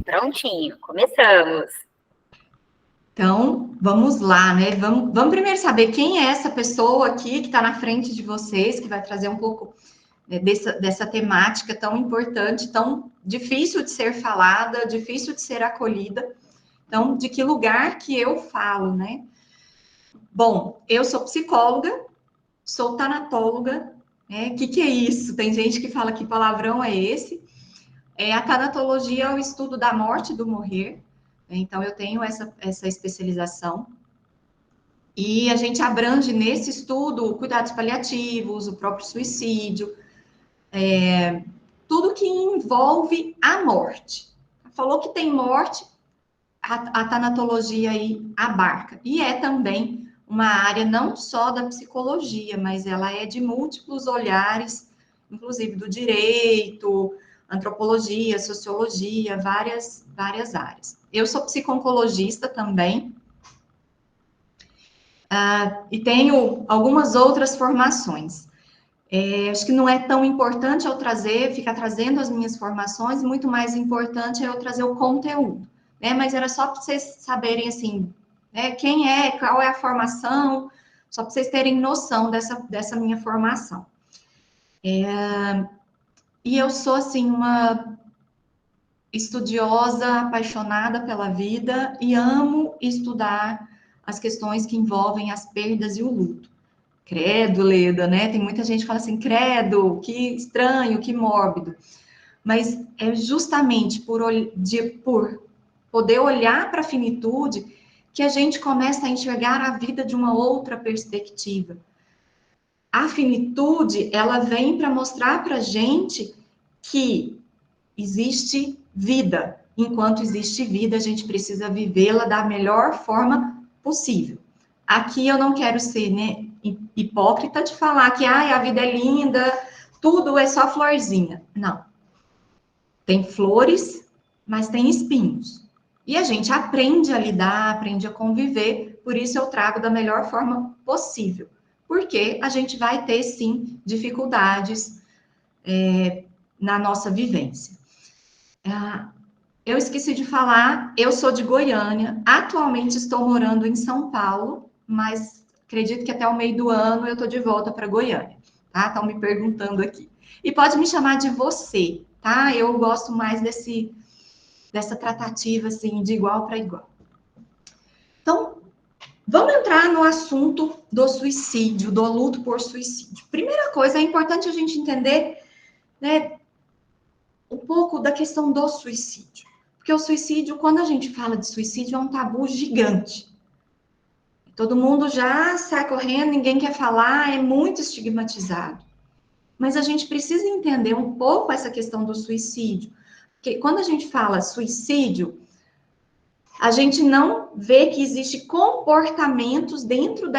Prontinho, começamos. Então, vamos lá, né? Vamos primeiro saber quem é essa pessoa aqui que está na frente de vocês, que vai trazer um pouco dessa temática tão importante, tão difícil de ser falada, difícil de ser acolhida. Então, de que lugar que eu falo, né? Bom, eu sou psicóloga, sou tanatóloga, né? O que é isso? Tem gente que fala que palavrão é esse. A tanatologia é o estudo da morte e do morrer. Então, eu tenho essa especialização. E a gente abrange nesse estudo cuidados paliativos, o próprio suicídio, tudo que envolve a morte. Falou que tem morte, a tanatologia aí abarca. E é também uma área não só da psicologia, mas ela é de múltiplos olhares, inclusive do direito, antropologia, sociologia, várias áreas. Eu sou psico-oncologista também, e tenho algumas outras formações. Acho que não é tão importante eu ficar trazendo as minhas formações, muito mais importante é eu trazer o conteúdo, né? Mas era só para vocês saberem, assim, né, quem é, qual é a formação, só para vocês terem noção dessa minha formação. E eu sou, assim, uma estudiosa, apaixonada pela vida e amo estudar as questões que envolvem as perdas e o luto. Credo, Leda, né? Tem muita gente que fala assim, credo, que estranho, que mórbido. Mas é justamente por poder olhar para a finitude que a gente começa a enxergar a vida de uma outra perspectiva. A finitude, ela vem para mostrar para a gente que existe vida. Enquanto existe vida, a gente precisa vivê-la da melhor forma possível. Aqui eu não quero ser, né, hipócrita de falar que a vida é linda, tudo é só florzinha. Não. Tem flores, mas tem espinhos. E a gente aprende a lidar, aprende a conviver, por isso eu trago da melhor forma possível. Porque a gente vai ter, sim, dificuldades na nossa vivência. Eu esqueci de falar, eu sou de Goiânia, atualmente estou morando em São Paulo, mas acredito que até o meio do ano eu estou de volta para Goiânia, tá? Estão me perguntando aqui. E pode me chamar de você, tá? Eu gosto mais dessa tratativa, assim, de igual para igual. Então, vamos entrar no assunto do suicídio, do luto por suicídio. Primeira coisa, é importante a gente entender, né, um pouco da questão do suicídio. Porque o suicídio, quando a gente fala de suicídio, é um tabu gigante. Todo mundo já sai correndo, ninguém quer falar, é muito estigmatizado. Mas a gente precisa entender um pouco essa questão do suicídio. Porque quando a gente fala suicídio, a gente não vê que existe comportamentos dentro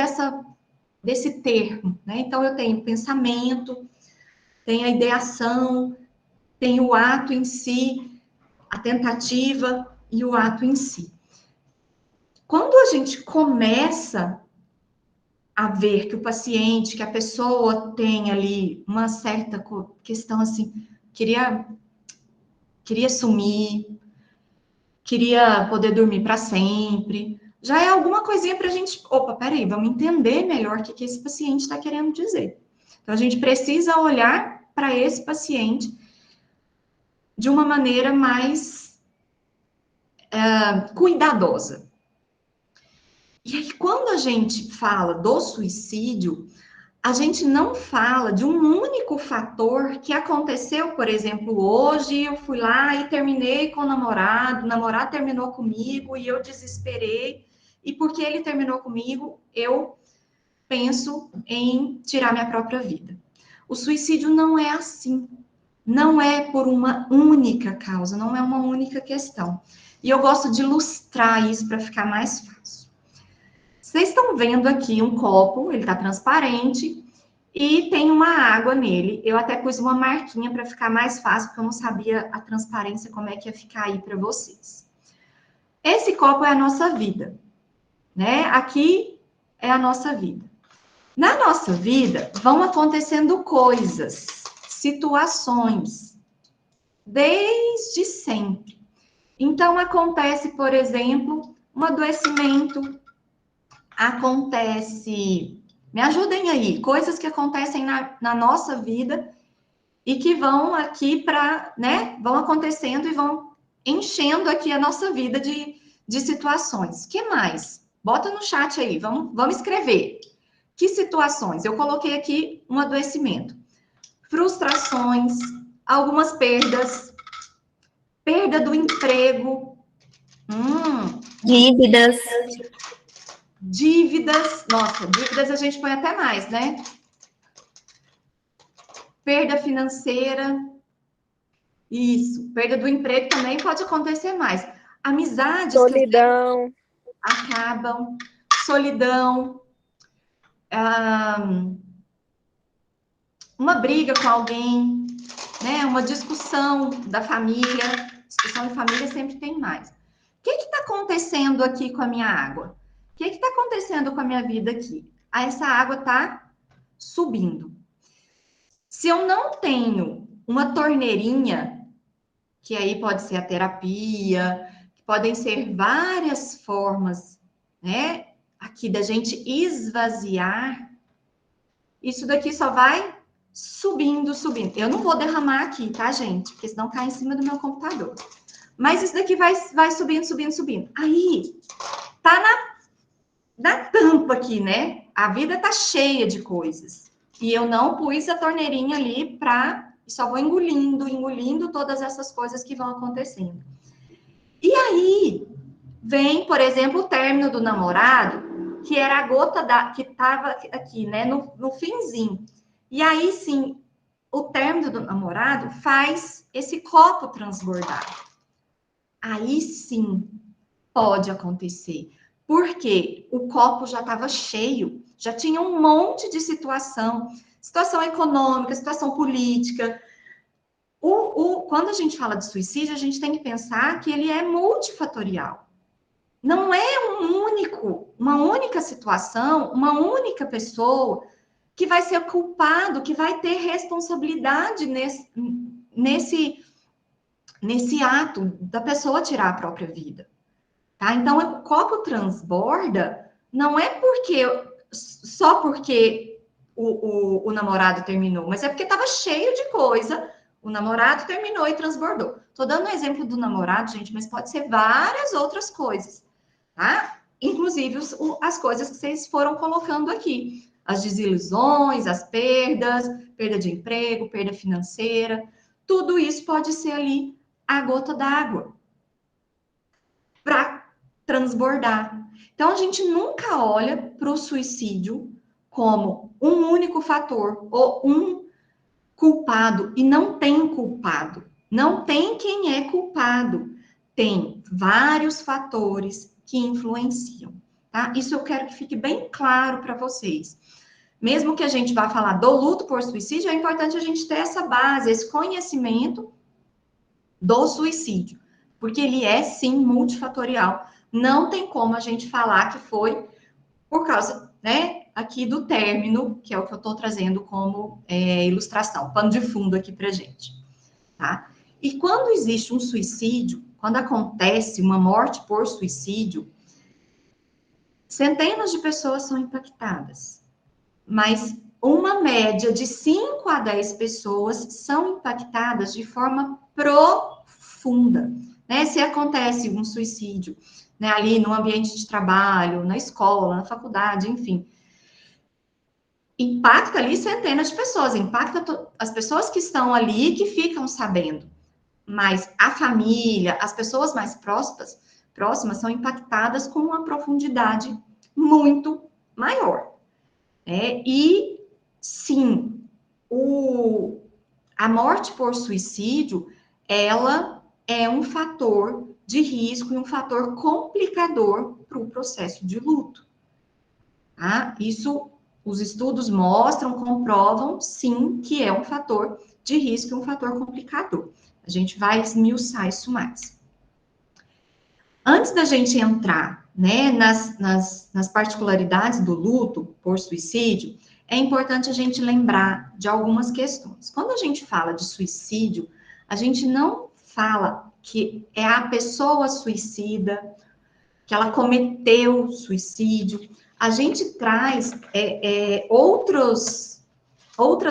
desse termo, né? Então, eu tenho pensamento, tenho a ideação, tenho o ato em si, a tentativa e o ato em si. Quando a gente começa a ver que o paciente, que a pessoa tem ali uma certa questão assim, queria sumir, queria poder dormir para sempre, já é alguma coisinha para a gente, opa, peraí, vamos entender melhor o que esse paciente está querendo dizer. Então, a gente precisa olhar para esse paciente de uma maneira mais cuidadosa. E aí, quando a gente fala do suicídio, a gente não fala de um único fator que aconteceu, por exemplo, hoje eu fui lá e terminei com o namorado terminou comigo e eu desesperei, e porque ele terminou comigo, eu penso em tirar minha própria vida. O suicídio não é assim, não é por uma única causa, não é uma única questão. E eu gosto de ilustrar isso para ficar mais fácil. Vocês estão vendo aqui um copo, ele está transparente, e tem uma água nele. Eu até pus uma marquinha para ficar mais fácil, porque eu não sabia a transparência, como é que ia ficar aí para vocês. Esse copo é a nossa vida, né? Aqui é a nossa vida. Na nossa vida, vão acontecendo coisas, situações, desde sempre. Então, acontece, por exemplo, um adoecimento, acontece... Me ajudem aí, coisas que acontecem na nossa vida e que vão aqui para, né, vão acontecendo e vão enchendo aqui a nossa vida de situações. Que mais? Bota no chat aí, vamos escrever. Que situações? Eu coloquei aqui um adoecimento. Frustrações, algumas perdas, perda do emprego, Dívidas. dívidas. Nossa, dívidas a gente põe até mais, né? Perda financeira. Isso, perda do emprego também pode acontecer mais. Amizades Solidão. que acabam, solidão, uma briga com alguém, né? Uma discussão da família. Discussão de família sempre tem mais. O que está acontecendo aqui com a minha água? O que está acontecendo com a minha vida aqui? Essa água está subindo. Se eu não tenho uma torneirinha, que aí pode ser a terapia, podem ser várias formas, né? Aqui da gente esvaziar, isso daqui só vai subindo, subindo. Eu não vou derramar aqui, tá, gente? Porque senão cai em cima do meu computador. Mas isso daqui vai subindo, subindo, subindo. Aí, tá na tampa aqui, né? A vida tá cheia de coisas. E eu não pus a torneirinha ali para... Só vou engolindo, engolindo todas essas coisas que vão acontecendo. E aí, vem, por exemplo, o término do namorado, que era a gota que estava aqui, né, no finzinho. E aí, sim, o término do namorado faz esse copo transbordar. Aí, sim, pode acontecer. Porque o copo já estava cheio, já tinha um monte de situação econômica, situação política. Quando a gente fala de suicídio, a gente tem que pensar que ele é multifatorial. Não é uma única situação, uma única pessoa que vai ser culpado, que vai ter responsabilidade nesse ato da pessoa tirar a própria vida. Tá? Então, o copo transborda não é só porque o namorado terminou, mas é porque estava cheio de coisa, o namorado terminou e transbordou. Estou dando um exemplo do namorado, gente, mas pode ser várias outras coisas. Tá? Inclusive as coisas que vocês foram colocando aqui. As desilusões, as perdas, perda de emprego, perda financeira. Tudo isso pode ser ali a gota d'água para transbordar. Então, a gente nunca olha para o suicídio como um único fator ou um culpado. E não tem culpado. Não tem quem é culpado. Tem vários fatores que influenciam, tá? Isso eu quero que fique bem claro para vocês. Mesmo que a gente vá falar do luto por suicídio, é importante a gente ter essa base, esse conhecimento do suicídio, porque ele é, sim, multifatorial. Não tem como a gente falar que foi por causa, né, aqui do término, que é o que eu estou trazendo como ilustração, pano de fundo aqui para gente, tá? E quando existe um suicídio, quando acontece uma morte por suicídio, centenas de pessoas são impactadas, mas uma média de 5 a 10 pessoas são impactadas de forma profunda, né? Se acontece um suicídio, né, ali no ambiente de trabalho, na escola, na faculdade, enfim, impacta ali centenas de pessoas, impacta as pessoas que estão ali que ficam sabendo. Mas a família, as pessoas mais próximas são impactadas com uma profundidade muito maior. E, sim, a morte por suicídio, ela é um fator de risco e um fator complicador para o processo de luto. Tá? Isso, os estudos mostram, comprovam, sim, que é um fator de risco e um fator complicador. A gente vai esmiuçar isso mais. Antes da gente entrar, né, nas particularidades do luto por suicídio, é importante a gente lembrar de algumas questões. Quando a gente fala de suicídio, a gente não fala que é a pessoa suicida, que ela cometeu suicídio. A gente traz outras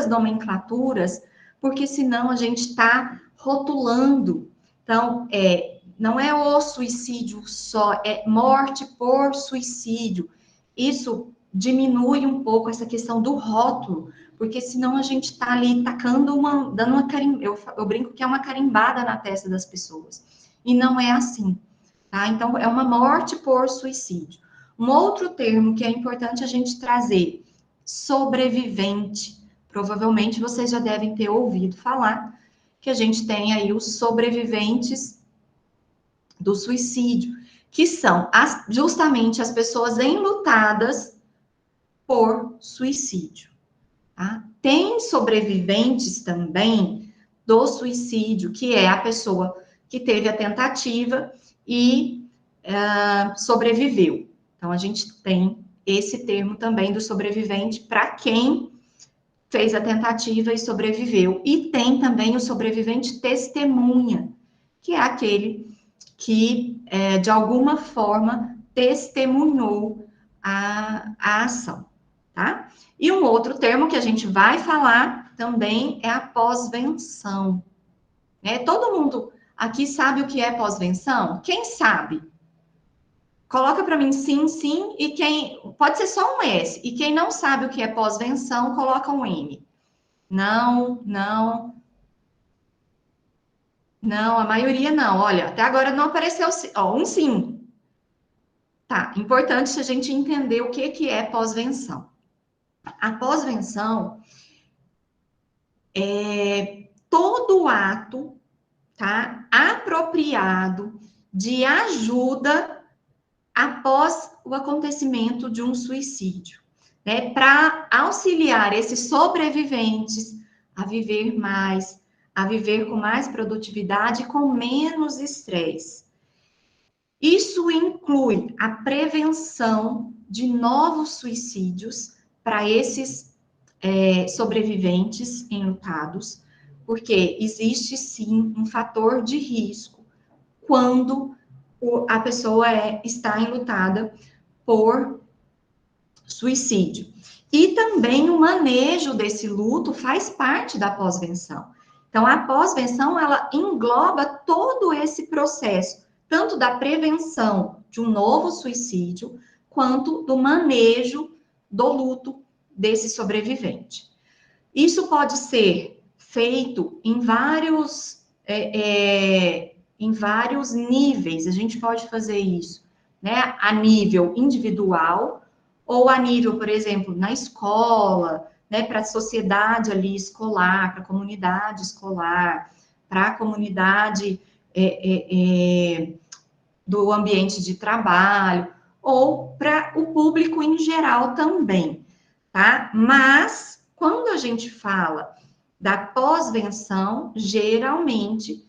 nomenclaturas, porque senão a gente está rotulando. Então, não é o suicídio só, é morte por suicídio. Isso diminui um pouco essa questão do rótulo, porque senão a gente está ali tacando dando uma eu brinco que é uma carimbada na testa das pessoas. E não é assim, tá? Então, é uma morte por suicídio. Um outro termo que é importante a gente trazer, sobrevivente. Provavelmente vocês já devem ter ouvido falar que a gente tem aí os sobreviventes do suicídio, que são justamente as pessoas enlutadas por suicídio. Tá? Tem sobreviventes também do suicídio, que é a pessoa que teve a tentativa e sobreviveu. Então, a gente tem esse termo também do sobrevivente para quem fez a tentativa e sobreviveu. E tem também o sobrevivente testemunha, que é aquele que, de alguma forma, testemunhou a ação, tá? E um outro termo que a gente vai falar também é a pós-venção. Né? Todo mundo aqui sabe o que é pós-venção? Quem sabe? Coloca para mim sim, sim, e quem... Pode ser só um S. E quem não sabe o que é pós-venção, coloca um N. Não, não. Não, a maioria não. Olha, até agora não apareceu um sim. Tá, importante a gente entender o que é pós-venção. A pós-venção é todo ato, tá, apropriado de ajuda após o acontecimento de um suicídio, né, para auxiliar esses sobreviventes a viver mais, a viver com mais produtividade e com menos estresse. Isso inclui a prevenção de novos suicídios para esses sobreviventes enlutados, porque existe sim um fator de risco quando a pessoa está enlutada por suicídio. E também o manejo desse luto faz parte da pós-venção. Então, a pós-venção, ela engloba todo esse processo, tanto da prevenção de um novo suicídio, quanto do manejo do luto desse sobrevivente. Isso pode ser feito em vários níveis. A gente pode fazer isso, né? A nível individual ou a nível, por exemplo, na escola, né? Para a sociedade ali escolar, para a comunidade escolar, para a comunidade do ambiente de trabalho ou para o público em geral também, tá? Mas quando a gente fala da pós-venção, geralmente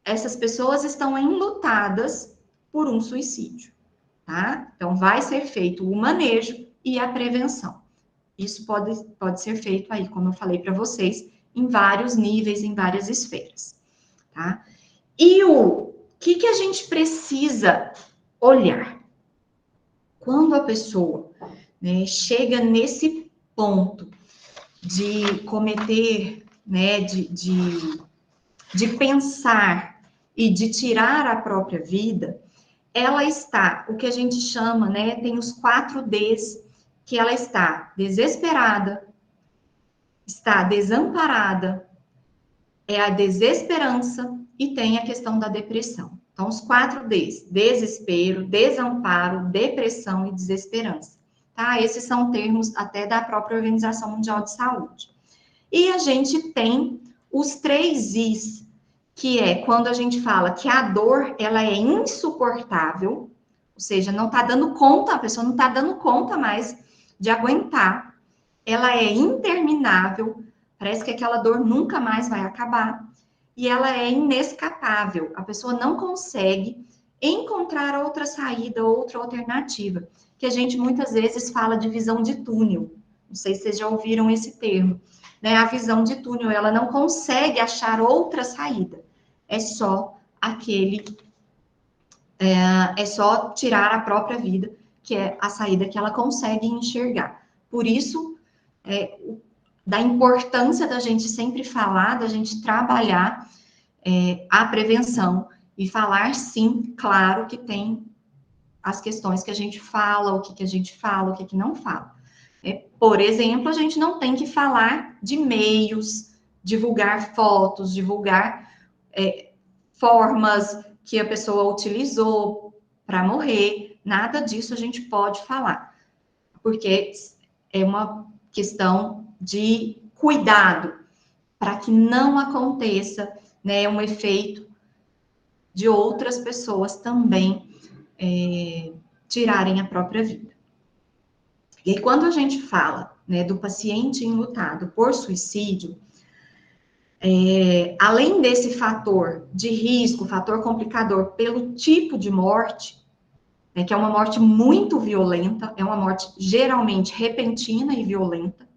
essas pessoas estão enlutadas por um suicídio, tá? Então, vai ser feito o manejo e a prevenção. Isso pode ser feito aí, como eu falei para vocês, em vários níveis, em várias esferas, tá? E o que a gente precisa olhar? Quando a pessoa, né, chega nesse ponto de cometer, né, de pensar e de tirar a própria vida, ela está, o que a gente chama, né, tem os 4 Ds, que ela está desesperada, está desamparada, é a desesperança e tem a questão da depressão. Então, os 4 Ds, desespero, desamparo, depressão e desesperança. Tá? Esses são termos até da própria Organização Mundial de Saúde. E a gente tem os 3 Is, que é quando a gente fala que a dor, ela é insuportável, ou seja, não está dando conta, a pessoa não está dando conta mais de aguentar, ela é interminável, parece que aquela dor nunca mais vai acabar, e ela é inescapável, a pessoa não consegue encontrar outra saída, outra alternativa, que a gente muitas vezes fala de visão de túnel, não sei se vocês já ouviram esse termo, né, a visão de túnel, ela não consegue achar outra saída. É só é só tirar a própria vida, que é a saída que ela consegue enxergar. Por isso, da importância da gente sempre falar, da gente trabalhar a prevenção e falar, sim, claro que tem as questões que a gente fala, o que a gente fala, o que não fala. Por exemplo, a gente não tem que falar de meios, divulgar fotos, divulgar formas que a pessoa utilizou para morrer, nada disso a gente pode falar, porque é uma questão de cuidado para que não aconteça, né, um efeito de outras pessoas também tirarem a própria vida. E aí, quando a gente fala, né, do paciente enlutado por suicídio, além desse fator de risco, fator complicador pelo tipo de morte, né, que é uma morte muito violenta, é uma morte geralmente repentina e violenta,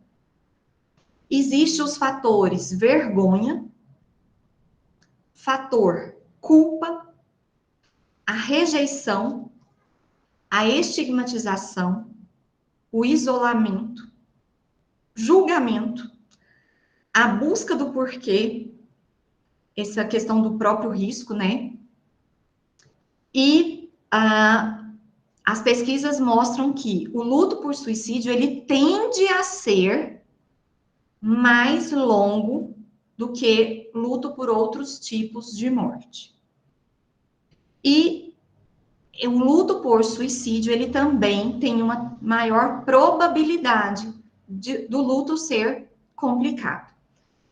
existem os fatores vergonha, fator culpa, a rejeição, a estigmatização, o isolamento, julgamento, a busca do porquê, essa questão do próprio risco, né? E as pesquisas mostram que o luto por suicídio, ele tende a ser mais longo do que luto por outros tipos de morte. E o luto por suicídio, ele também tem uma maior probabilidade do luto ser complicado.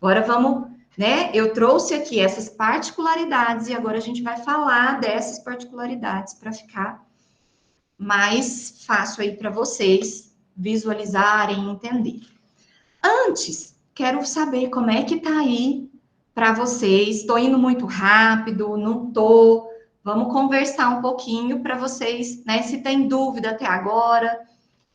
Agora vamos, né? Eu trouxe aqui essas particularidades e agora a gente vai falar dessas particularidades para ficar mais fácil aí para vocês visualizarem e entender. Antes, quero saber como é que tá aí para vocês. Estou indo muito rápido, não tô. Vamos conversar um pouquinho para vocês, né? Se tem dúvida até agora.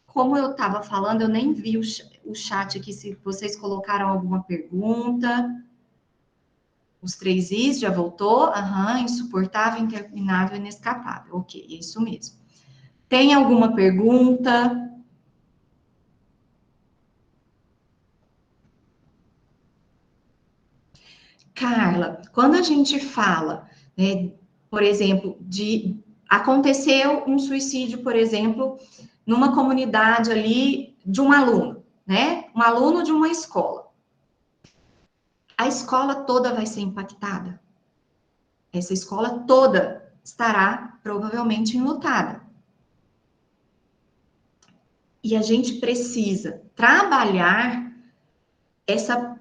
Como eu estava falando, eu nem vi o chat aqui, se vocês colocaram alguma pergunta. Os 3 Is já voltou? Aham, insuportável, interminável, inescapável. Ok, é isso mesmo. Tem alguma pergunta? Carla, quando a gente fala, né, por exemplo, aconteceu um suicídio, por exemplo, numa comunidade ali de um aluno, né? Um aluno de uma escola. A escola toda vai ser impactada. Essa escola toda estará provavelmente enlutada. E a gente precisa trabalhar essa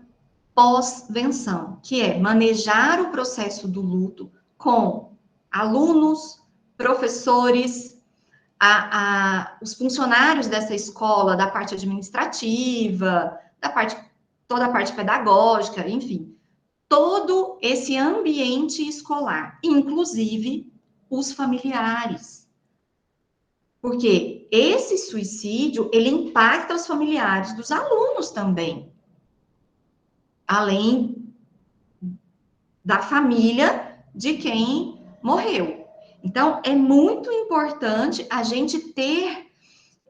pós-venção, que é manejar o processo do luto com alunos, professores, os funcionários dessa escola, da parte administrativa, toda a parte pedagógica, enfim, todo esse ambiente escolar, inclusive os familiares. Porque esse suicídio, ele impacta os familiares dos alunos também. Além da família de quem morreu. Então, é muito importante a gente ter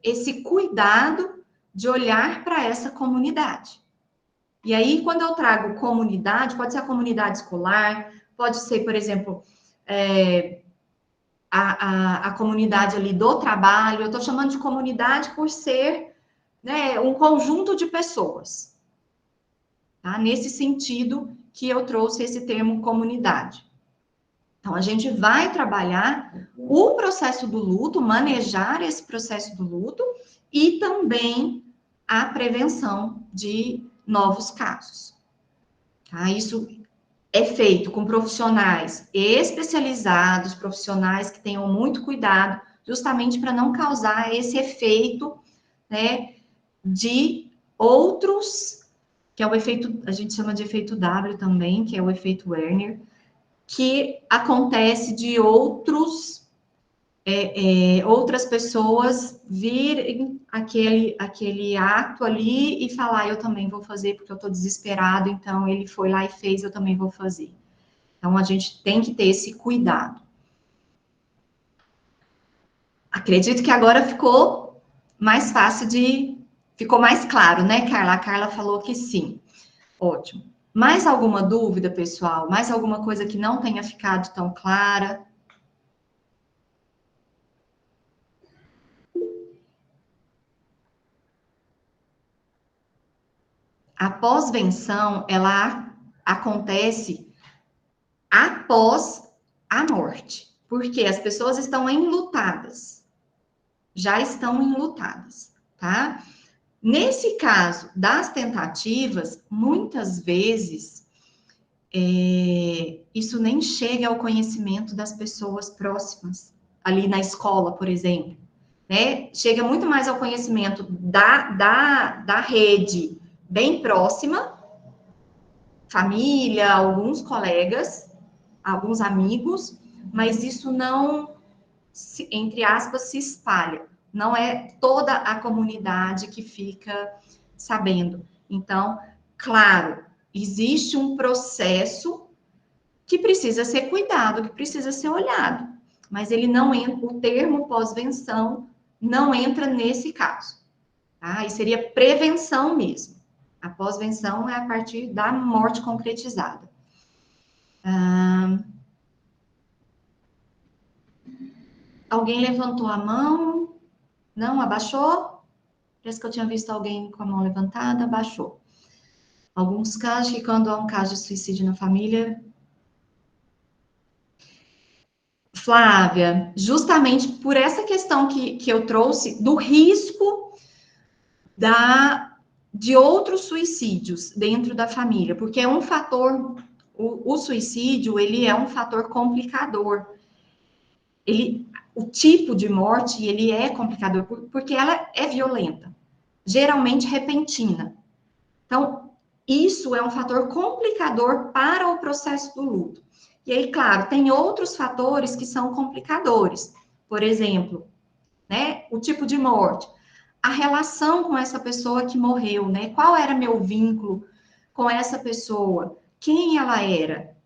esse cuidado de olhar para essa comunidade. E aí, quando eu trago comunidade, pode ser a comunidade escolar, pode ser, por exemplo, a comunidade ali do trabalho. Eu estou chamando de comunidade por ser, né, um conjunto de pessoas. Tá? Nesse sentido que eu trouxe esse termo comunidade. Então, a gente vai trabalhar o processo do luto, manejar esse processo do luto e também a prevenção de novos casos. Tá? Isso é feito com profissionais especializados, profissionais que tenham muito cuidado, justamente para não causar esse efeito, né, de outros, que é o efeito, a gente chama de efeito W também, que é o efeito Werner, que acontece de outros outras pessoas virem aquele ato ali e falar, eu também vou fazer porque eu estou desesperado, então ele foi lá e fez, eu também vou fazer. Então, a gente tem que ter esse cuidado. Acredito que agora ficou mais fácil ficou mais claro, né, Carla? A Carla falou que sim. Ótimo. Mais alguma dúvida, pessoal? Mais alguma coisa que não tenha ficado tão clara? A pós-venção, ela acontece após a morte, porque as pessoas estão enlutadas, já estão enlutadas, tá? Nesse caso das tentativas, muitas vezes isso nem chega ao conhecimento das pessoas próximas, ali na escola, por exemplo, né? Chega muito mais ao conhecimento da rede bem próxima, família, alguns colegas, alguns amigos, mas isso não, entre aspas, se espalha. Não é toda a comunidade que fica sabendo. Então, claro, existe um processo que precisa ser cuidado, que precisa ser olhado, mas ele não entra, o termo pós-venção não entra nesse caso, tá? E seria prevenção mesmo. A pós-venção é a partir da morte concretizada. Alguém levantou a mão? Não, abaixou? Parece que eu tinha visto alguém com a mão levantada, abaixou. Alguns casos que quando há um caso de suicídio na família. Flávia, justamente por essa questão que eu trouxe do risco de outros suicídios dentro da família, porque é um fator, o suicídio, ele é um fator complicador. O tipo de morte, ele é complicador, porque ela é violenta, geralmente repentina. Então, isso é um fator complicador para o processo do luto. E aí, claro, tem outros fatores que são complicadores. Por exemplo, né, o tipo de morte, a relação com essa pessoa que morreu, né? Qual era meu vínculo com essa pessoa? Quem ela era?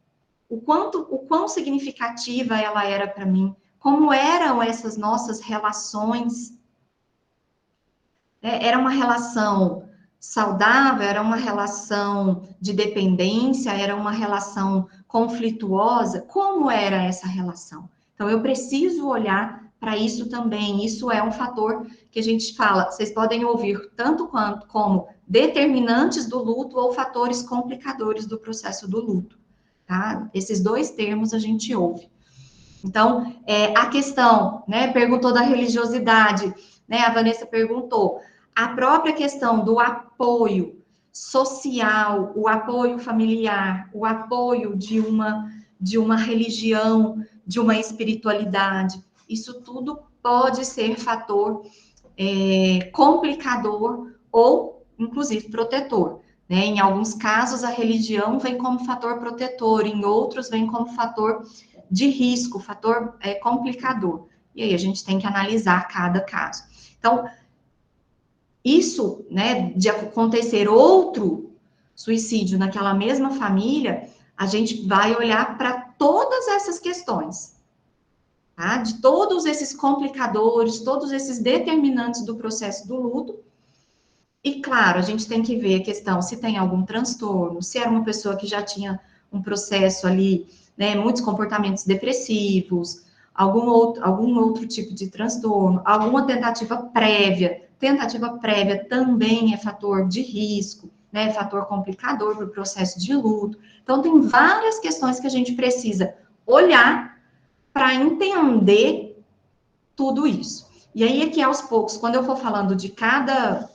O quão significativa ela era para mim? Como eram essas nossas relações? Era uma relação saudável, era uma relação de dependência, era uma relação conflituosa? Como era essa relação? Então, eu preciso olhar para isso também. Isso é um fator que a gente fala, vocês podem ouvir tanto quanto como determinantes do luto ou fatores complicadores do processo do luto, tá? Esses dois termos a gente ouve. Então, a questão, né, perguntou da religiosidade, né, a Vanessa perguntou, a própria questão do apoio social, o apoio familiar, o apoio de uma religião, de uma espiritualidade, isso tudo pode ser fator complicador ou, inclusive, protetor. Né? Em alguns casos, a religião vem como fator protetor, em outros, vem como fator de risco, fator complicador. E aí a gente tem que analisar cada caso. Então, isso, né, de acontecer outro suicídio naquela mesma família, a gente vai olhar para todas essas questões, tá? De todos esses complicadores, todos esses determinantes do processo do luto. E, claro, a gente tem que ver a questão se tem algum transtorno, se era uma pessoa que já tinha um processo ali, né, muitos comportamentos depressivos, algum outro tipo de transtorno, alguma tentativa prévia. Tentativa prévia também é fator de risco, né, fator complicador para o processo de luto. Então, tem várias questões que a gente precisa olhar para entender tudo isso. E aí, aqui aos poucos, quando eu for falando de cada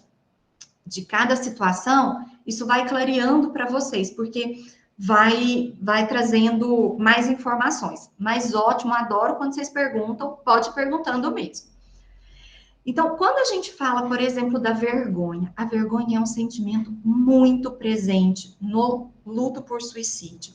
situação, isso vai clareando para vocês, porque vai trazendo mais informações. Mas ótimo, adoro quando vocês perguntam, pode ir perguntando mesmo. Então, quando a gente fala, por exemplo, da vergonha, a vergonha é um sentimento muito presente no luto por suicídio,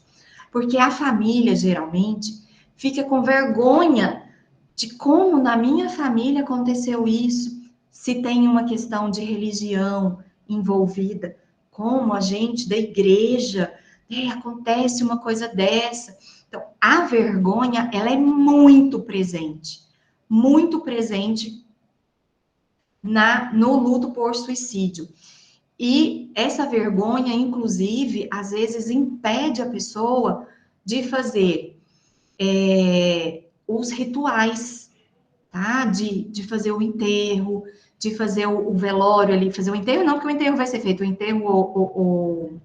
porque a família, geralmente, fica com vergonha de como na minha família aconteceu isso, se tem uma questão de religião envolvida, como a gente da igreja, acontece uma coisa dessa. Então, a vergonha, ela é muito presente no luto por suicídio. E essa vergonha, inclusive, às vezes impede a pessoa de fazer os rituais, tá? De fazer o enterro, de fazer o velório ali, fazer o enterro, não porque o enterro vai ser feito, o enterro ou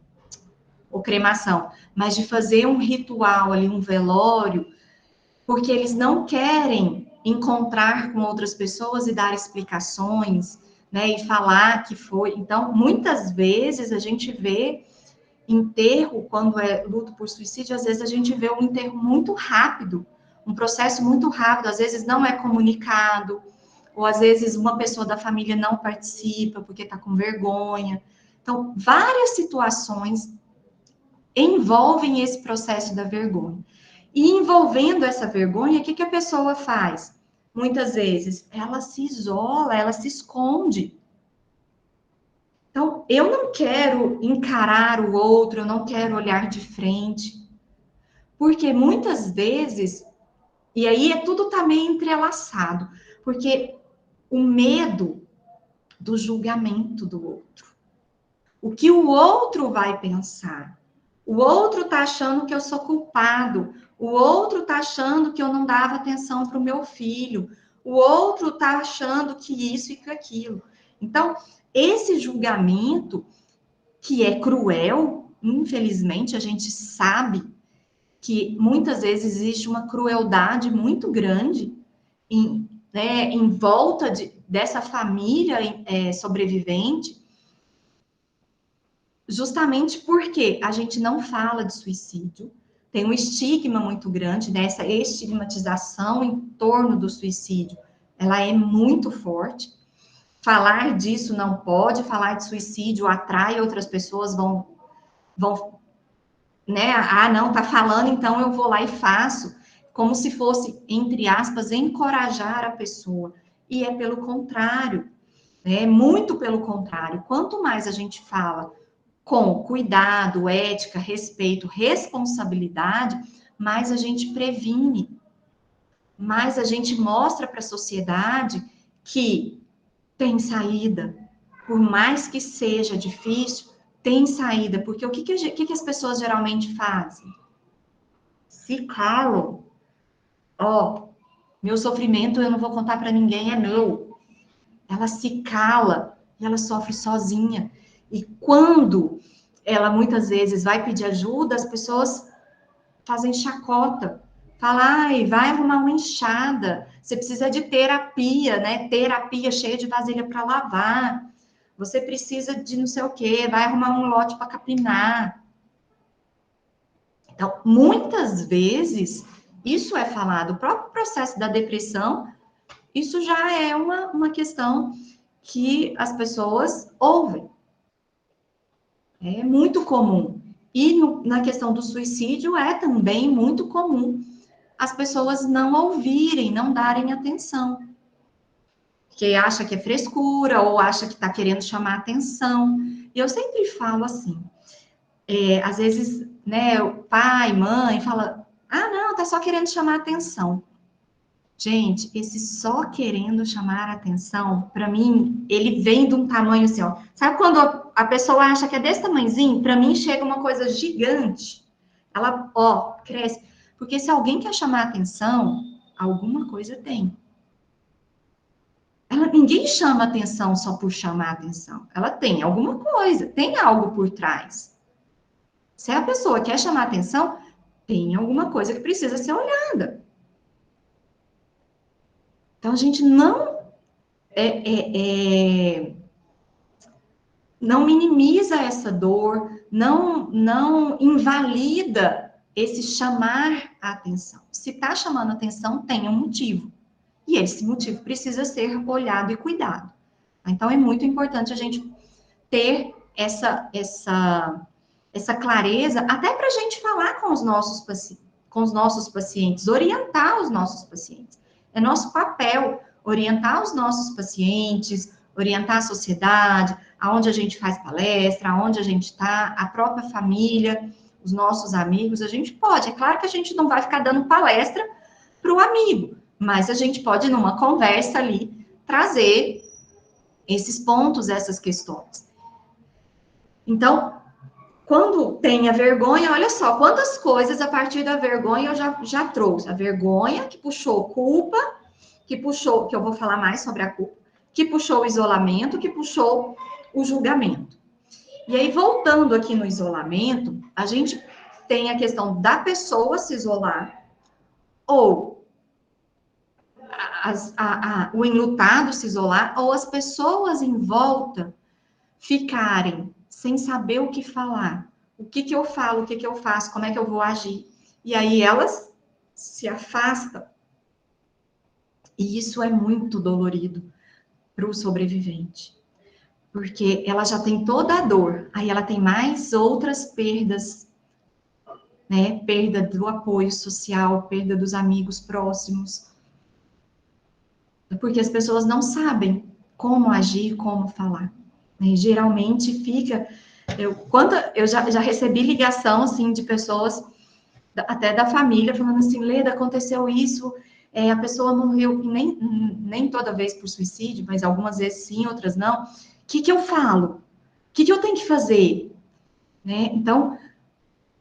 cremação, mas de fazer um ritual ali, um velório, porque eles não querem encontrar com outras pessoas e dar explicações, né, e falar que foi. Então, muitas vezes a gente vê enterro, quando é luto por suicídio, às vezes a gente vê um enterro muito rápido, um processo muito rápido, às vezes não é comunicado, ou às vezes uma pessoa da família não participa porque está com vergonha. Então, várias situações envolvem esse processo da vergonha. E envolvendo essa vergonha, o que a pessoa faz? Muitas vezes, ela se isola, ela se esconde. Então, eu não quero encarar o outro, eu não quero olhar de frente. Porque muitas vezes, e aí tudo tá meio entrelaçado, porque o medo do julgamento do outro. O que o outro vai pensar? O outro tá achando que eu sou culpado. O outro tá achando que eu não dava atenção para o meu filho. O outro tá achando que isso e que aquilo. Então, esse julgamento, que é cruel, infelizmente, a gente sabe que muitas vezes existe uma crueldade muito grande em volta dessa família sobrevivente, justamente porque a gente não fala de suicídio, tem um estigma muito grande, dessa estigmatização em torno do suicídio, ela é muito forte. Falar disso não pode, falar de suicídio atrai outras pessoas, vão, né? Ah, não, tá falando, então eu vou lá e faço, como se fosse, entre aspas, encorajar a pessoa. E é pelo contrário, né? Muito pelo contrário. Quanto mais a gente fala com cuidado, ética, respeito, responsabilidade, mais a gente previne, mais a gente mostra para a sociedade que tem saída, por mais que seja difícil, tem saída, porque o que as pessoas geralmente fazem? Se calam. Ó, meu sofrimento eu não vou contar para ninguém, é meu. Ela se cala e ela sofre sozinha. E quando ela muitas vezes vai pedir ajuda, as pessoas fazem chacota. Fala, ai, vai arrumar uma enxada. Você precisa de terapia, né? Terapia cheia de vasilha para lavar. Você precisa de não sei o quê, vai arrumar um lote para capinar. Então, muitas vezes, isso é falado. O próprio processo da depressão, isso já é uma questão que as pessoas ouvem. É muito comum. E na questão do suicídio, é também muito comum as pessoas não ouvirem, não darem atenção. Porque acha que é frescura ou acha que está querendo chamar atenção. E eu sempre falo assim, às vezes, né, o pai, mãe, fala, ah, não, tá só querendo chamar atenção. Gente, esse só querendo chamar atenção, para mim, ele vem de um tamanho assim, ó. Sabe quando a pessoa acha que é desse tamanhozinho? Para mim, chega uma coisa gigante. Ela, ó, cresce. Porque se alguém quer chamar atenção, alguma coisa tem. Ninguém chama atenção só por chamar atenção. Ela tem alguma coisa, tem algo por trás. Se a pessoa quer chamar atenção, tem alguma coisa que precisa ser olhada. Então, a gente não minimiza essa dor, não invalida esse chamar a atenção. Se está chamando atenção, tem um motivo. E esse motivo precisa ser olhado e cuidado. Então, é muito importante a gente ter essa clareza, até para a gente falar com os nossos pacientes, orientar os nossos pacientes. É nosso papel orientar os nossos pacientes, orientar a sociedade, aonde a gente faz palestra, aonde a gente está, a própria família, os nossos amigos, a gente pode. É claro que a gente não vai ficar dando palestra para o amigo, mas a gente pode, numa conversa ali, trazer esses pontos, essas questões. Então, quando tem a vergonha, olha só, quantas coisas a partir da vergonha eu já trouxe. A vergonha que puxou culpa, que puxou, que eu vou falar mais sobre a culpa, que puxou o isolamento, que puxou o julgamento. E aí, voltando aqui no isolamento, a gente tem a questão da pessoa se isolar, ou o enlutado se isolar, ou as pessoas em volta ficarem sem saber o que falar. O que que eu falo, o que que eu faço, como é que eu vou agir. E aí elas se afastam. E isso é muito dolorido para o sobrevivente. Porque ela já tem toda a dor, aí ela tem mais outras perdas, né? Perda do apoio social, perda dos amigos próximos. Porque as pessoas não sabem como agir, como falar. Né? Geralmente fica... Eu já recebi ligação, assim, de pessoas, até da família, falando assim, Leda, aconteceu isso, a pessoa morreu, nem toda vez por suicídio, mas algumas vezes sim, outras não. O que que eu falo? O que que eu tenho que fazer? Né? Então,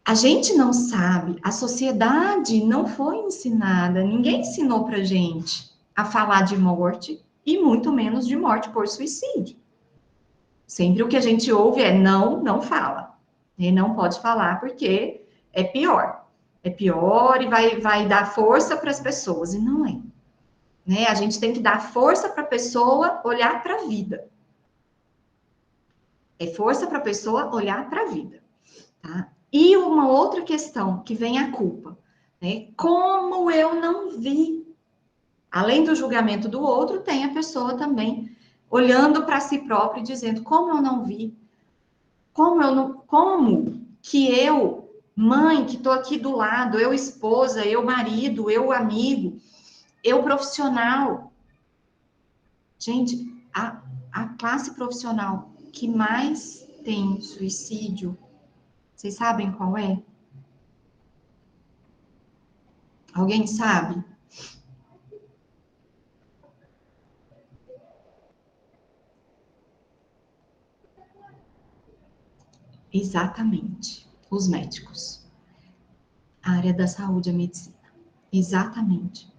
a gente não sabe, a sociedade não foi ensinada, ninguém ensinou pra gente a falar de morte, e muito menos de morte por suicídio. Sempre o que a gente ouve é não fala. E não pode falar porque é pior. É pior e vai dar força para as pessoas. E não é. Né? A gente tem que dar força para a pessoa olhar para a vida. É força para a pessoa olhar para a vida. Tá? E uma outra questão que vem a culpa. Né? Como eu não vi? Além do julgamento do outro, tem a pessoa também olhando para si própria e dizendo, como eu não vi? Como que eu, mãe, que estou aqui do lado, eu esposa, eu marido, eu amigo, eu profissional. Gente, a classe profissional que mais tem suicídio, vocês sabem qual é? Alguém sabe? Exatamente, os médicos. A área da saúde, a medicina. Exatamente.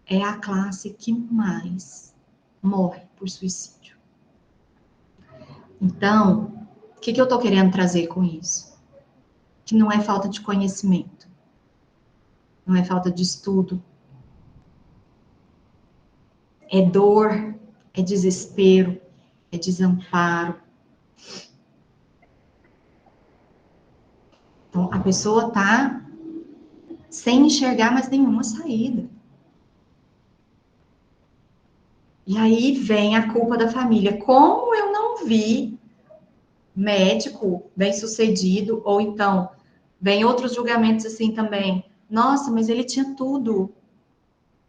É a classe que mais morre por suicídio. Então, o que eu estou querendo trazer com isso? Que não é falta de conhecimento, não é falta de estudo, é dor, é desespero, é desamparo. Então, a pessoa está sem enxergar mais nenhuma saída. E aí vem a culpa da família. Como eu não vi médico bem-sucedido, ou então, vem outros julgamentos assim também. Nossa, mas ele tinha tudo.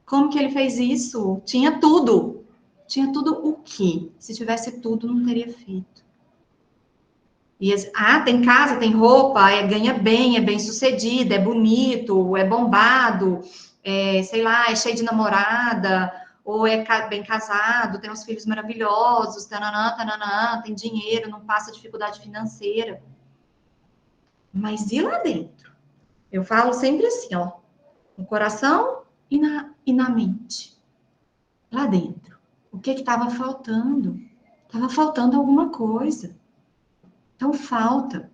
Como que ele fez isso? Tinha tudo. Tinha tudo o quê? Se tivesse tudo, não teria feito. E, tem casa, tem roupa, ganha bem, é bem-sucedido, é bonito, é bombado, sei lá, é cheio de namorada, ou é bem casado, tem uns filhos maravilhosos, tananã, tananã, tem dinheiro, não passa dificuldade financeira. Mas e lá dentro? Eu falo sempre assim, ó, no coração e na mente. Lá dentro. O que estava faltando? Estava faltando alguma coisa. Então falta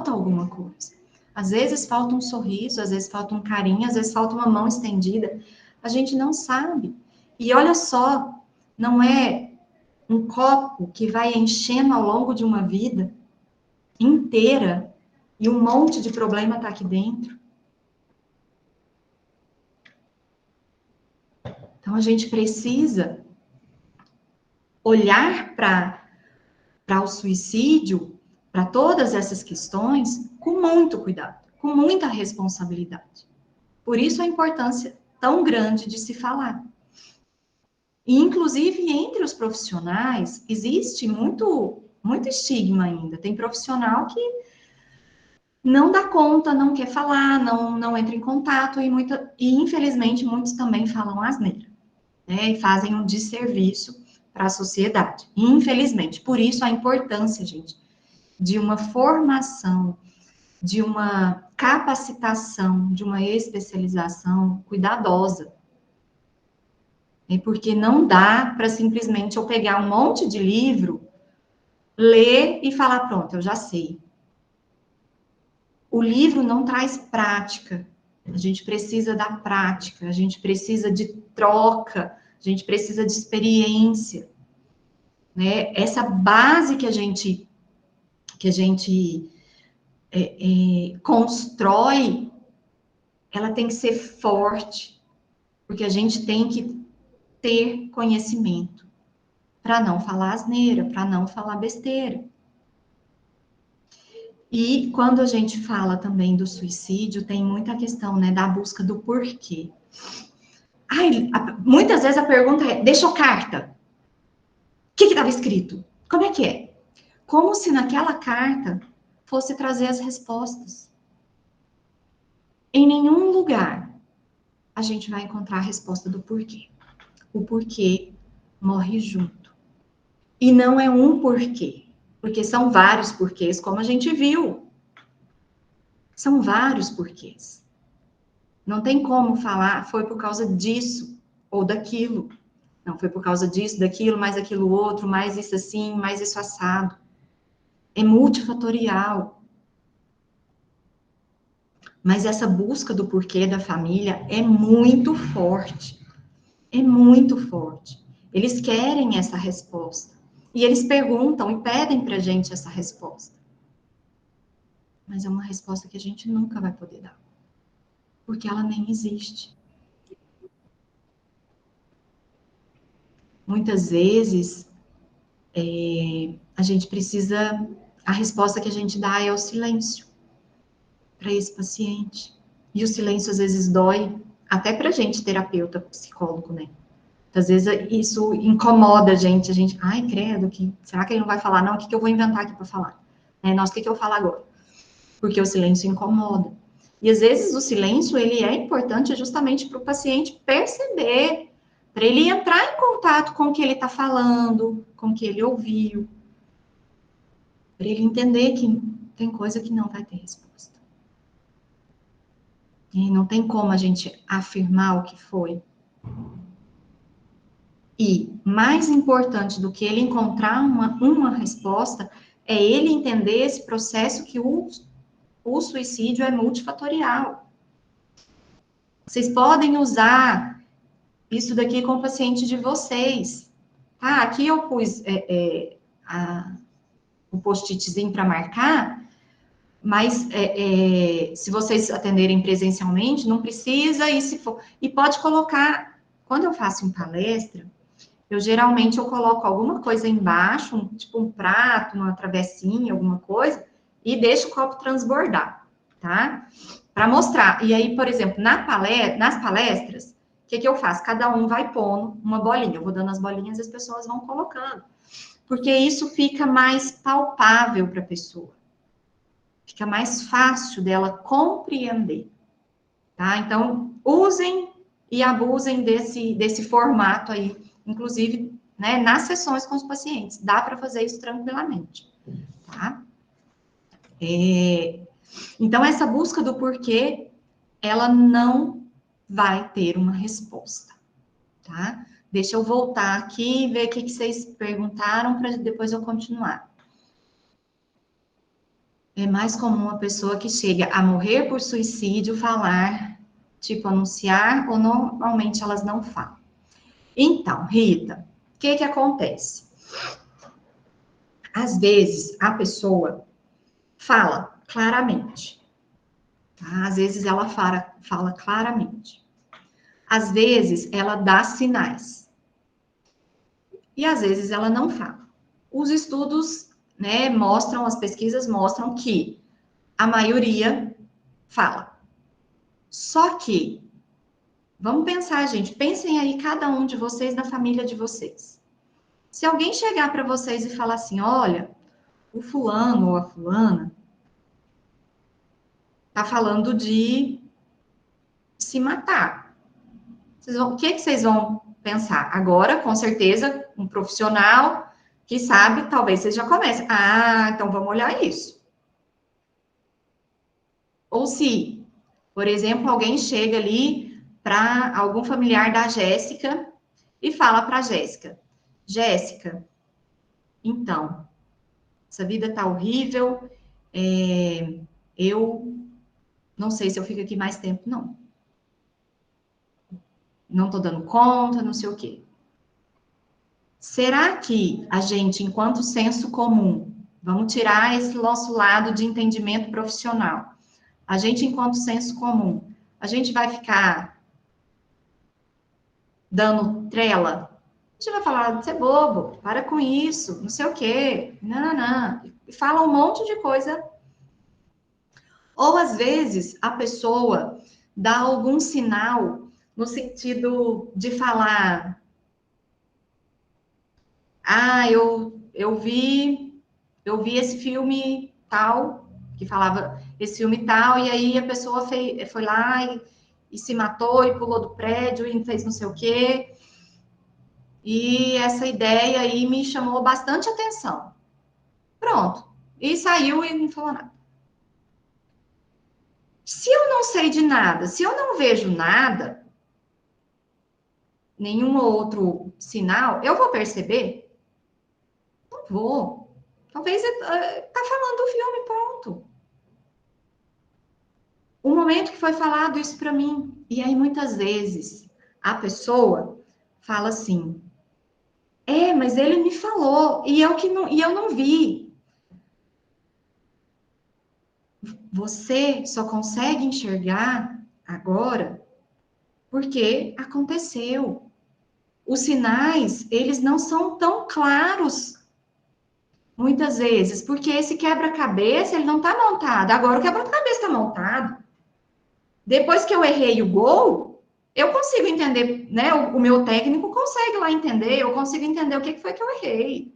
alguma coisa. Às vezes falta um sorriso, às vezes falta um carinho, às vezes falta uma mão estendida. A gente não sabe. E olha só, não é um copo que vai enchendo ao longo de uma vida inteira e um monte de problema está aqui dentro. Então a gente precisa olhar para o suicídio, para todas essas questões, com muito cuidado, com muita responsabilidade. Por isso a importância tão grande de se falar. E, inclusive, entre os profissionais, existe muito estigma ainda. Tem profissional que não dá conta, não quer falar, não entra em contato, e infelizmente, muitos também falam asneira, né? E fazem um desserviço para a sociedade. Infelizmente. Por isso, a importância, gente, de uma formação, de uma capacitação, de uma especialização cuidadosa. Porque não dá para simplesmente eu pegar um monte de livro, ler e falar, pronto, eu já sei. O livro não traz prática. A gente precisa da prática, a gente precisa de troca, a gente precisa de experiência. Né? Essa base que a gente constrói, ela tem que ser forte, porque a gente tem que ter conhecimento para não falar asneira, para não falar besteira. E quando a gente fala também do suicídio, tem muita questão, né, da busca do porquê. Muitas vezes a pergunta é: deixou carta? O que estava escrito? Como é que é? Como se naquela carta fosse trazer as respostas. Em nenhum lugar a gente vai encontrar a resposta do porquê. O porquê morre junto. E não é um porquê, porque são vários porquês, como a gente viu. São vários porquês. Não tem como falar, foi por causa disso ou daquilo. Não, foi por causa disso, daquilo, mais aquilo outro, mais isso assim, mais isso assado. É multifatorial. Mas essa busca do porquê da família é muito forte. É muito forte. Eles querem essa resposta. E eles perguntam e pedem pra gente essa resposta. Mas é uma resposta que a gente nunca vai poder dar. Porque ela nem existe. Muitas vezes, a gente precisa, a resposta que a gente dá é o silêncio para esse paciente. E o silêncio às vezes dói, até para a gente, terapeuta, psicólogo, né? Às vezes isso incomoda a gente, ai, credo, será que ele não vai falar? Não, o que eu vou inventar aqui para falar? Nossa, o que eu vou falar agora? Porque o silêncio incomoda. E às vezes o silêncio, ele é importante justamente para o paciente perceber, para ele entrar em contato com o que ele está falando, com o que ele ouviu, para ele entender que tem coisa que não vai ter resposta. E não tem como a gente afirmar o que foi. E mais importante do que ele encontrar uma resposta, é ele entender esse processo que o suicídio é multifatorial. Vocês podem usar isso daqui com o paciente de vocês. Ah, aqui eu pus o post-itzinho para marcar, mas se vocês atenderem presencialmente, não precisa, e se for. E pode colocar, quando eu faço em palestra, geralmente eu coloco alguma coisa embaixo, tipo um prato, uma travessinha, alguma coisa, e deixo o copo transbordar, tá? Para mostrar. E aí, por exemplo, nas palestras, o que eu faço? Cada um vai pondo uma bolinha. Eu vou dando as bolinhas e as pessoas vão colocando. Porque isso fica mais palpável para a pessoa. Fica mais fácil dela compreender. Tá? Então, usem e abusem desse formato aí, inclusive, né, nas sessões com os pacientes. Dá para fazer isso tranquilamente. Tá? Então, essa busca do porquê, ela não vai ter uma resposta, tá? Deixa eu voltar aqui e ver o que vocês perguntaram para depois eu continuar. É mais comum a pessoa que chega a morrer por suicídio falar, tipo, anunciar, ou normalmente elas não falam. Então, Rita, o que acontece? Às vezes, a pessoa fala claramente, tá? Às vezes ela fala claramente. Às vezes, ela dá sinais. E às vezes ela não fala. Os estudos, né, mostram, as pesquisas mostram que a maioria fala. Só que Vamos pensar, gente. Pensem aí, cada um de vocês, na família de vocês. Se alguém chegar para vocês e falar assim: olha, o fulano ou a fulana tá falando de se matar. O que vocês vão pensar? Agora, com certeza, um profissional que sabe, talvez vocês já comecem. Ah, então vamos olhar isso. Ou se, por exemplo, alguém chega ali para algum familiar da Jéssica e fala para a Jéssica: Jéssica, então, essa vida tá horrível, eu não sei se eu fico aqui mais tempo, não. Não tô dando conta, não sei o quê. Será que a gente, enquanto senso comum, vamos tirar esse nosso lado de entendimento profissional, a gente, enquanto senso comum, a gente vai ficar dando trela? A gente vai falar, você é bobo, para com isso, não sei o quê, não. E fala um monte de coisa. Ou, às vezes, a pessoa dá algum sinal no sentido de falar, ah, eu vi esse filme tal, que falava esse filme tal, e aí a pessoa foi lá e se matou e pulou do prédio e fez não sei o quê. E essa ideia aí me chamou bastante atenção. Pronto. E saiu e não falou nada. Se eu não sei de nada, se eu não vejo nada, nenhum outro sinal, eu vou perceber? Não vou. Talvez tá falando do filme, pronto. O momento que foi falado isso para mim. E aí, muitas vezes, a pessoa fala assim: mas ele me falou, e eu não vi. Você só consegue enxergar agora porque aconteceu. Os sinais, eles não são tão claros muitas vezes, porque esse quebra-cabeça, ele não está montado. Agora o quebra-cabeça está montado. Depois que eu errei o gol, eu consigo entender, né? O meu técnico consegue lá entender, eu consigo entender o que foi que eu errei.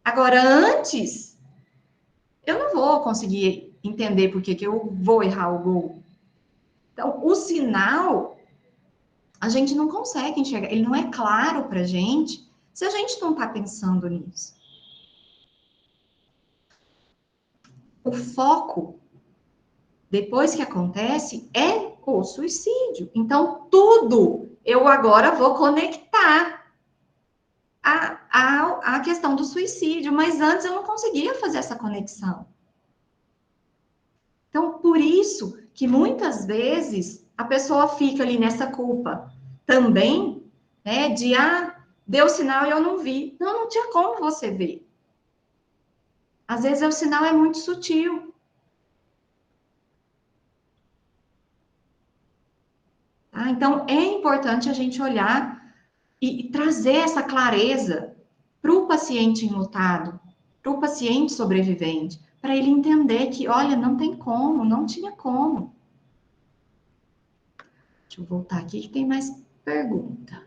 Agora, antes, eu não vou conseguir entender por que eu vou errar o gol. Então, o sinal, a gente não consegue enxergar, ele não é claro para a gente se a gente não está pensando nisso. O foco, depois que acontece, é o suicídio. Então, tudo eu agora vou conectar a questão do suicídio, mas antes eu não conseguia fazer essa conexão. Então, por isso que muitas vezes a pessoa fica ali nessa culpa também, né, de, deu sinal e eu não vi. Não tinha como você ver. Às vezes o sinal é muito sutil. Tá? Então, é importante a gente olhar e trazer essa clareza para o paciente enlutado, para o paciente sobrevivente, para ele entender que, olha, não tem como, não tinha como. Deixa eu voltar aqui que tem mais pergunta.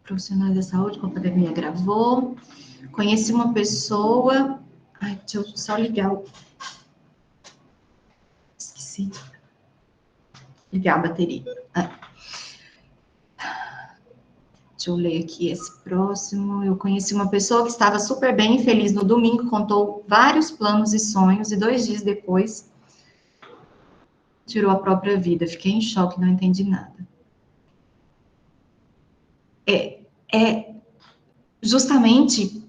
Profissionais da saúde, com a pandemia gravou. Conheci uma pessoa. Ai, deixa eu só ligar o. Esqueci. Ligar a bateria. Deixa eu ler aqui esse próximo. Eu conheci uma pessoa que estava super bem e feliz no domingo, contou vários planos e sonhos, e 2 dias depois tirou a própria vida. Fiquei em choque, não entendi nada. É justamente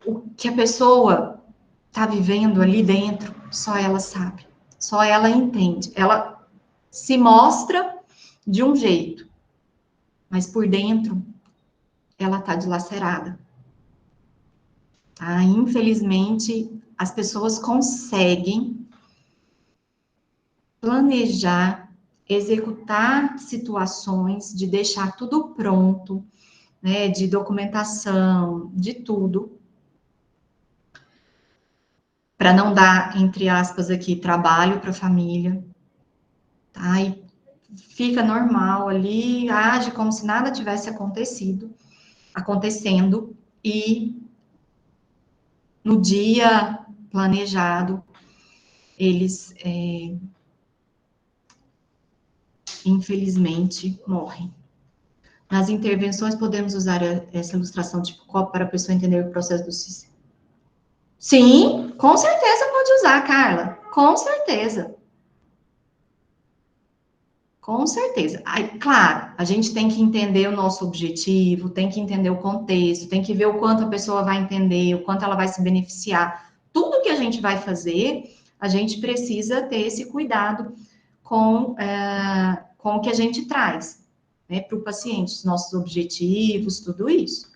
o que a pessoa está vivendo ali dentro, só ela sabe, só ela entende. Ela se mostra de um jeito, mas por dentro ela está dilacerada. Tá? Infelizmente, as pessoas conseguem planejar, executar situações, de deixar tudo pronto, né, de documentação, de tudo, para não dar, entre aspas, aqui, trabalho para a família, tá? E fica normal ali, age como se nada tivesse acontecendo, e no dia planejado, eles, infelizmente, morrem. Nas intervenções, podemos usar essa ilustração tipo copo para a pessoa entender o processo do suicídio. Sim, com certeza pode usar, Carla. Com certeza. Com certeza. Aí, claro, a gente tem que entender o nosso objetivo, tem que entender o contexto, tem que ver o quanto a pessoa vai entender, o quanto ela vai se beneficiar. Tudo que a gente vai fazer, a gente precisa ter esse cuidado com o que a gente traz, né, para o paciente, os nossos objetivos, tudo isso.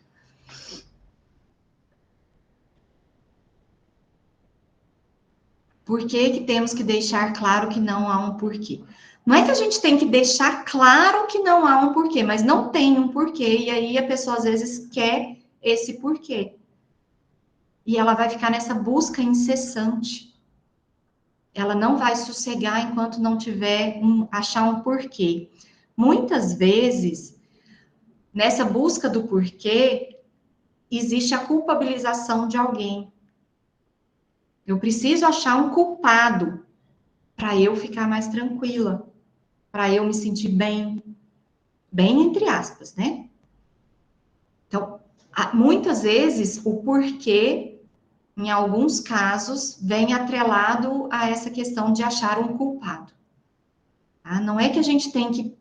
Por que que temos que deixar claro que não há um porquê? Não é que a gente tem que deixar claro que não há um porquê, mas não tem um porquê, e aí a pessoa às vezes quer esse porquê. E ela vai ficar nessa busca incessante. Ela não vai sossegar enquanto não tiver achar um porquê. Muitas vezes, nessa busca do porquê, existe a culpabilização de alguém. Eu preciso achar um culpado para eu ficar mais tranquila, para eu me sentir bem, bem entre aspas, né? Então, muitas vezes o porquê, em alguns casos, vem atrelado a essa questão de achar um culpado. Tá? Não é que a gente tem que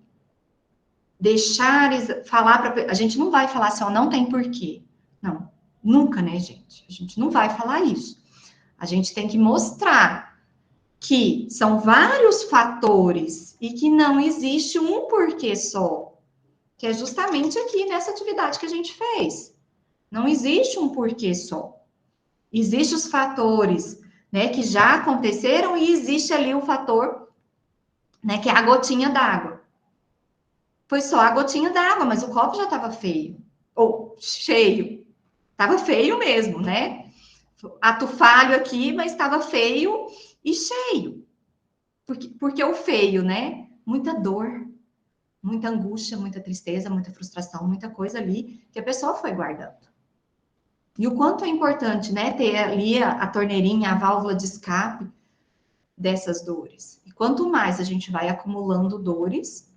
deixar falar para a gente não vai falar assim, ó, não tem porquê. Não, nunca, né, gente? A gente não vai falar isso. A gente tem que mostrar que são vários fatores e que não existe um porquê só, que é justamente aqui nessa atividade que a gente fez. Não existe um porquê só. Existem os fatores, né, que já aconteceram e existe ali o fator, né, que é a gotinha d'água. Foi só a gotinha d'água, mas o copo já estava feio ou cheio. Estava feio mesmo, né? Ato falho aqui, mas estava feio e cheio. Porque o feio, né? Muita dor, muita angústia, muita tristeza, muita frustração, muita coisa ali que a pessoa foi guardando. E o quanto é importante, né, ter ali a torneirinha, a válvula de escape dessas dores. E quanto mais a gente vai acumulando dores,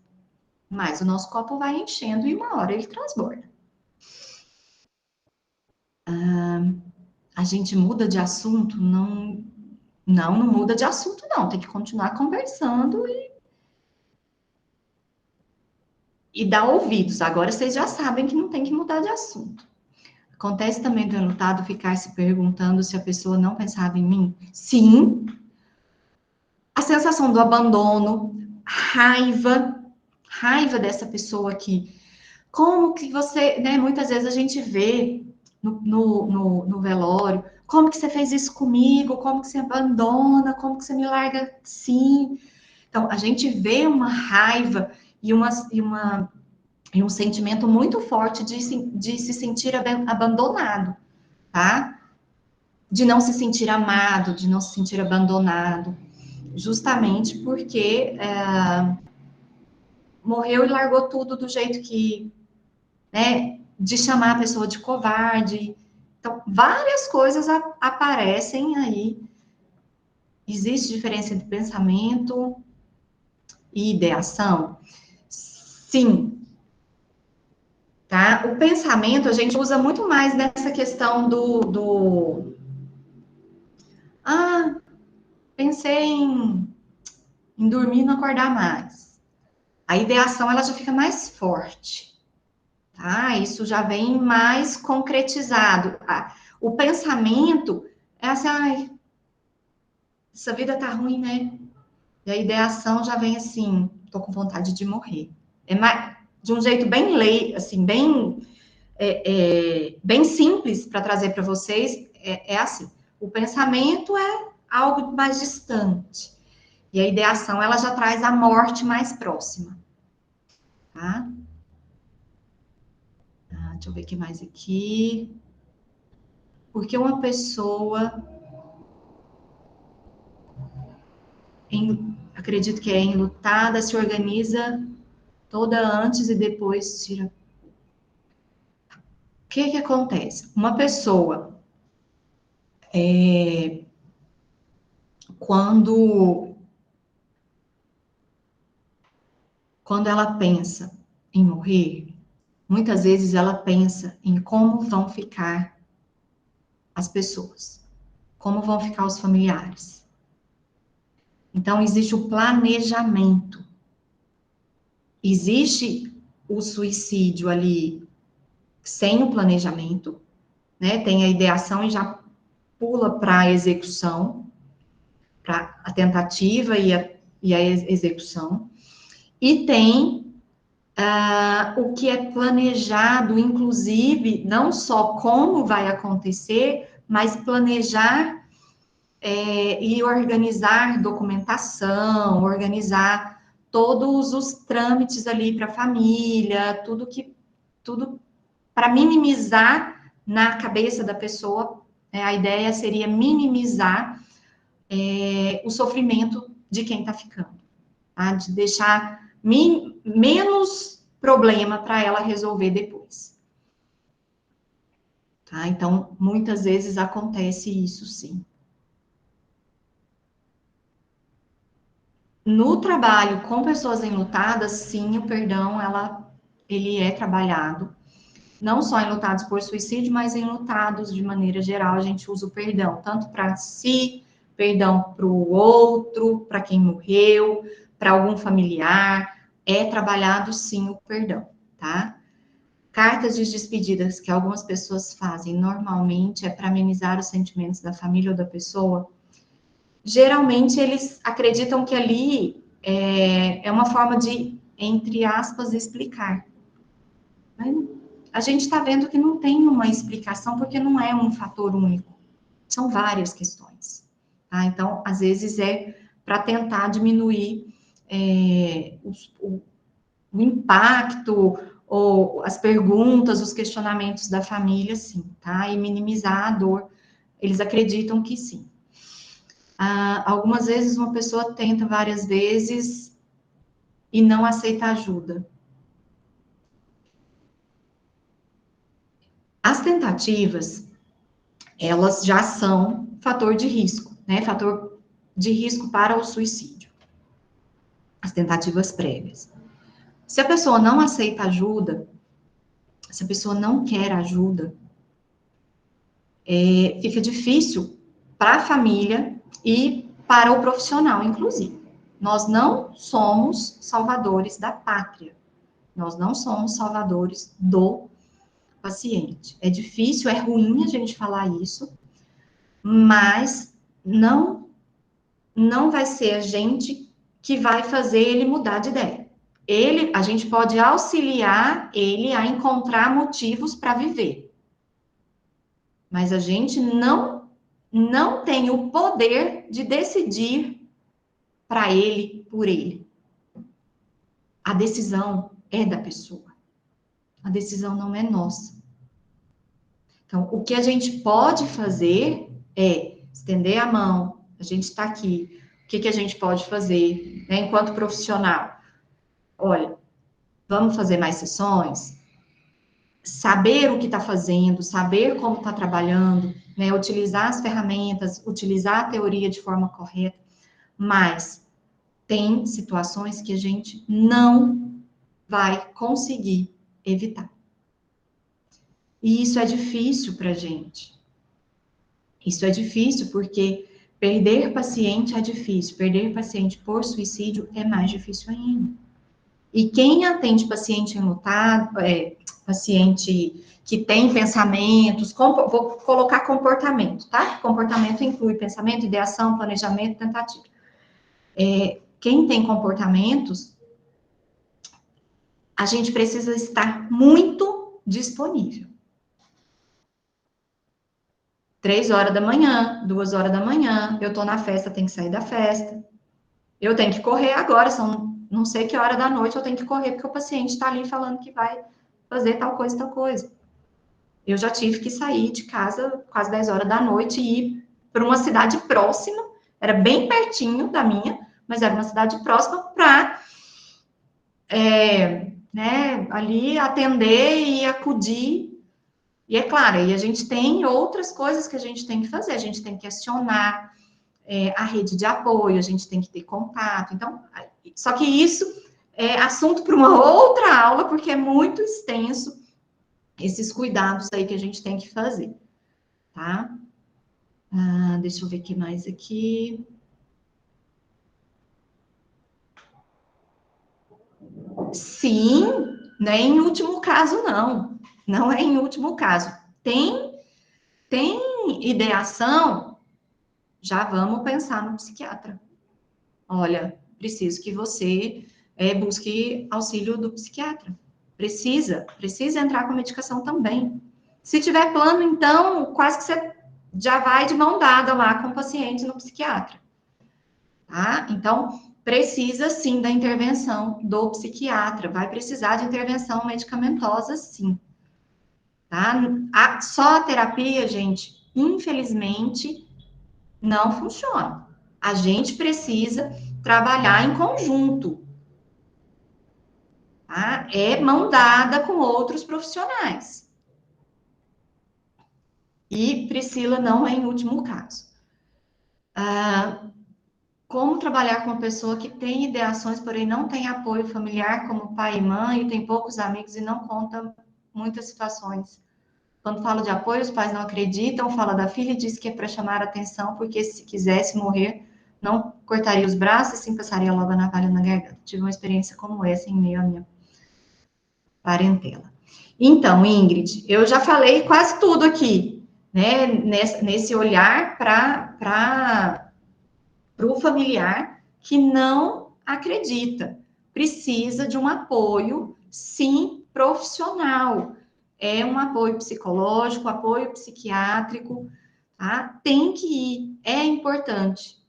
mais o nosso copo vai enchendo e uma hora ele transborda. A gente muda de assunto? Não muda de assunto, não. Tem que continuar conversando e dar ouvidos. Agora vocês já sabem que não tem que mudar de assunto. Acontece também do enlutado ficar se perguntando se a pessoa não pensava em mim? Sim. A sensação do abandono, raiva dessa pessoa aqui. Como que você, né? Muitas vezes a gente vê no velório, como que você fez isso comigo? Como que você abandona? Como que você me larga assim? Então, a gente vê uma raiva e um sentimento muito forte de se sentir abandonado, tá? De não se sentir amado, de não se sentir abandonado, justamente porque morreu e largou tudo do jeito que, né, de chamar a pessoa de covarde. Então, várias coisas aparecem aí. Existe diferença entre pensamento e ideação? Sim, tá? O pensamento a gente usa muito mais nessa questão pensei em dormir e não acordar mais. A ideação ela já fica mais forte, tá? Isso já vem mais concretizado. O pensamento é assim, ai, essa vida tá ruim, né? E a ideação já vem assim, tô com vontade de morrer. É mais, de um jeito bem assim, bem simples para trazer para vocês, é assim. O pensamento é algo mais distante. E a ideação, ela já traz a morte mais próxima. Tá? Deixa eu ver o que mais aqui. Porque uma pessoa, acredito que é enlutada, se organiza toda antes e depois tira. O que acontece? Uma pessoa, quando ela pensa em morrer, muitas vezes ela pensa em como vão ficar as pessoas, como vão ficar os familiares. Então, existe o planejamento. Existe o suicídio ali sem o planejamento, né? Tem a ideação e já pula para a execução, para a tentativa e a execução. E tem o que é planejado, inclusive, não só como vai acontecer, mas planejar e organizar documentação, organizar todos os trâmites ali para a família, tudo para minimizar na cabeça da pessoa, a ideia seria minimizar o sofrimento de quem está ficando, tá? De deixar menos problema para ela resolver depois. Tá? Então, muitas vezes acontece isso, sim. No trabalho com pessoas enlutadas, sim, o perdão, ele é trabalhado. Não só enlutados por suicídio, mas enlutados de maneira geral, a gente usa o perdão, tanto para si, perdão para o outro, para quem morreu, para algum familiar, é trabalhado sim o perdão, tá? Cartas de despedidas que algumas pessoas fazem normalmente é para amenizar os sentimentos da família ou da pessoa. Geralmente eles acreditam que ali é uma forma de, entre aspas, explicar. Mas a gente está vendo que não tem uma explicação, porque não é um fator único. São várias questões. Tá? Então, às vezes é para tentar diminuir o impacto ou as perguntas, os questionamentos da família, sim, tá? E minimizar a dor. Eles acreditam que sim. Algumas vezes uma pessoa tenta várias vezes e não aceita ajuda. As tentativas, elas já são fator de risco, né? Fator de risco para o suicídio. As tentativas prévias. Se a pessoa não aceita ajuda, se a pessoa não quer ajuda, fica difícil para a família e para o profissional, inclusive. Nós não somos salvadores da pátria. Nós não somos salvadores do paciente. É difícil, é ruim a gente falar isso, mas não vai ser a gente que vai fazer ele mudar de ideia. A gente pode auxiliar ele a encontrar motivos para viver. Mas a gente não tem o poder de decidir para ele, por ele. A decisão é da pessoa. A decisão não é nossa. Então, o que a gente pode fazer é estender a mão. A gente está aqui. O que a gente pode fazer, né, enquanto profissional? Olha, vamos fazer mais sessões? Saber o que está fazendo, saber como está trabalhando, né, utilizar as ferramentas, utilizar a teoria de forma correta, mas tem situações que a gente não vai conseguir evitar. E isso é difícil para a gente. Isso é difícil porque perder paciente é difícil, perder paciente por suicídio é mais difícil ainda. E quem atende paciente enlutado, paciente que tem pensamentos, vou colocar comportamento, tá? Comportamento inclui pensamento, ideação, planejamento, tentativa. Quem tem comportamentos, a gente precisa estar muito disponível. 3 horas da manhã, 2 horas da manhã, eu tô na festa, tenho que sair da festa. Eu tenho que correr agora, são não sei que hora da noite eu tenho que correr, porque o paciente está ali falando que vai fazer tal coisa, tal coisa. eu já tive que sair de casa quase 10 horas da noite e ir para uma cidade próxima, era bem pertinho da minha, mas era uma cidade próxima para, né, ali atender e acudir. E é claro, aí a gente tem outras coisas que a gente tem que fazer, a gente tem que acionar a rede de apoio, a gente tem que ter contato. Então, só que isso é assunto para uma outra aula, porque é muito extenso esses cuidados aí que a gente tem que fazer, tá? Deixa eu ver o que mais aqui. Sim, não é em último caso, não. Não é em último caso. Tem ideação, já vamos pensar no psiquiatra. Olha, preciso que você busque auxílio do psiquiatra. Precisa entrar com a medicação também. Se tiver plano, então, quase que você já vai de mão dada lá com o paciente no psiquiatra. Tá? Então, precisa sim da intervenção do psiquiatra. Vai precisar de intervenção medicamentosa, sim. Tá? Só a terapia, gente, infelizmente, não funciona. A gente precisa trabalhar em conjunto. Tá? É mão dada com outros profissionais. E Priscila não é em último caso. Como trabalhar com uma pessoa que tem ideações, porém não tem apoio familiar, como pai e mãe, e tem poucos amigos e não conta muitas situações. Quando falo de apoio, os pais não acreditam, fala da filha e diz que é para chamar a atenção, porque se quisesse morrer, não cortaria os braços e sim passaria logo a navalha na garganta. Tive uma experiência como essa em meio à minha parentela. Então, Ingrid, eu já falei quase tudo aqui, né? Nesse olhar para o familiar que não acredita. Precisa de um apoio, sim, profissional. É um apoio psicológico, apoio psiquiátrico, tá? Tem que ir, é importante.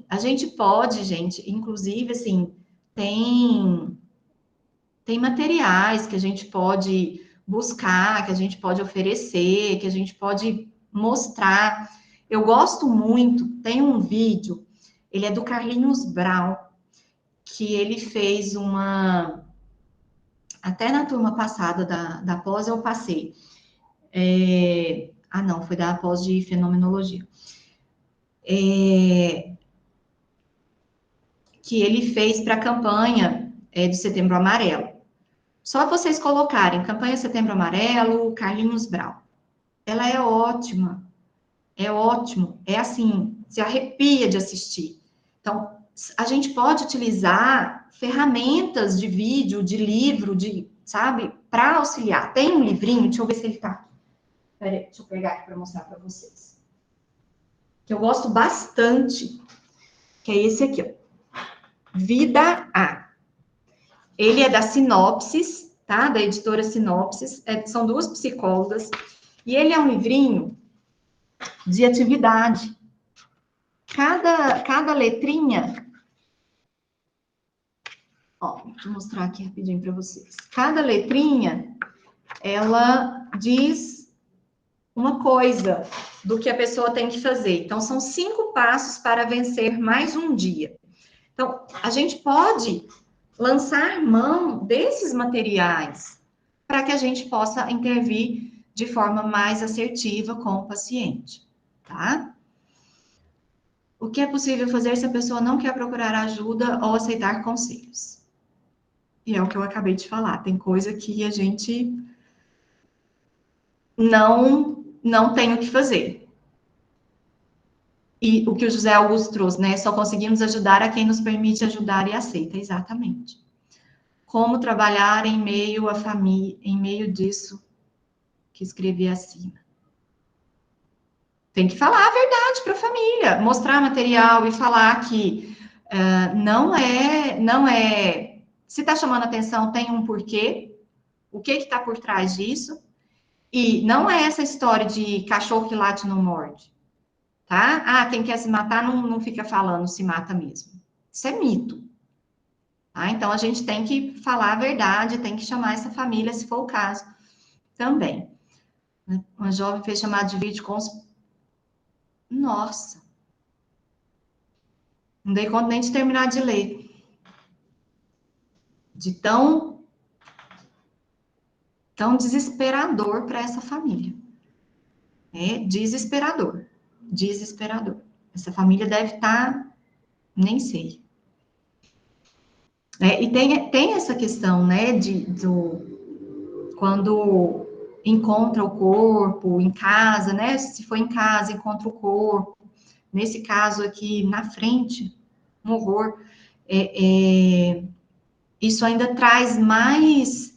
A gente pode, gente, inclusive, assim, tem materiais que a gente pode buscar, que a gente pode oferecer, que a gente pode mostrar. Eu gosto muito, tem um vídeo, ele é do Carlinhos Brau, que ele fez até na turma passada da pós eu passei. Não, foi da pós de fenomenologia. Que ele fez para a campanha do Setembro Amarelo. Só vocês colocarem campanha Setembro Amarelo, Carlinhos Brau. Ela é ótima. É ótimo. É assim, se arrepia de assistir. Então, a gente pode utilizar ferramentas de vídeo, de livro, sabe, para auxiliar. Tem um livrinho, deixa eu ver se ele tá aqui. Peraí, deixa eu pegar aqui para mostrar para vocês. Que eu gosto bastante, que é esse aqui, ó. Vida A. Ele é da Sinopsis, tá? Da editora Sinopsis. São duas psicólogas. E ele é um livrinho de atividade. Cada letrinha... Ó, deixa eu mostrar aqui rapidinho para vocês. Cada letrinha, ela diz uma coisa do que a pessoa tem que fazer. Então, são 5 passos para vencer mais um dia. Então, a gente pode lançar mão desses materiais para que a gente possa intervir de forma mais assertiva com o paciente, tá? O que é possível fazer se a pessoa não quer procurar ajuda ou aceitar conselhos? E é o que eu acabei de falar, tem coisa que a gente não tem o que fazer. E o que o José Augusto trouxe, né? Só conseguimos ajudar a quem nos permite ajudar e aceita, exatamente. Como trabalhar em meio à família, em meio disso que escrevi acima. Tem que falar a verdade para a família, mostrar material e falar que não é. Se está chamando atenção, tem um porquê. O que está por trás disso? E não é essa história de cachorro que late não morde, tá? Quem quer se matar não fica falando, se mata mesmo. Isso é mito. Tá? Então, a gente tem que falar a verdade, tem que chamar essa família, se for o caso, também. Uma jovem fez chamada de vídeo com os... Nossa! Não dei conta nem de terminar de ler. De tão desesperador para essa família. É desesperador. Desesperador. Essa família deve estar, nem sei. E tem essa questão, né, quando encontra o corpo em casa, né, se for em casa, encontra o corpo, nesse caso aqui, na frente, um horror, isso ainda traz mais,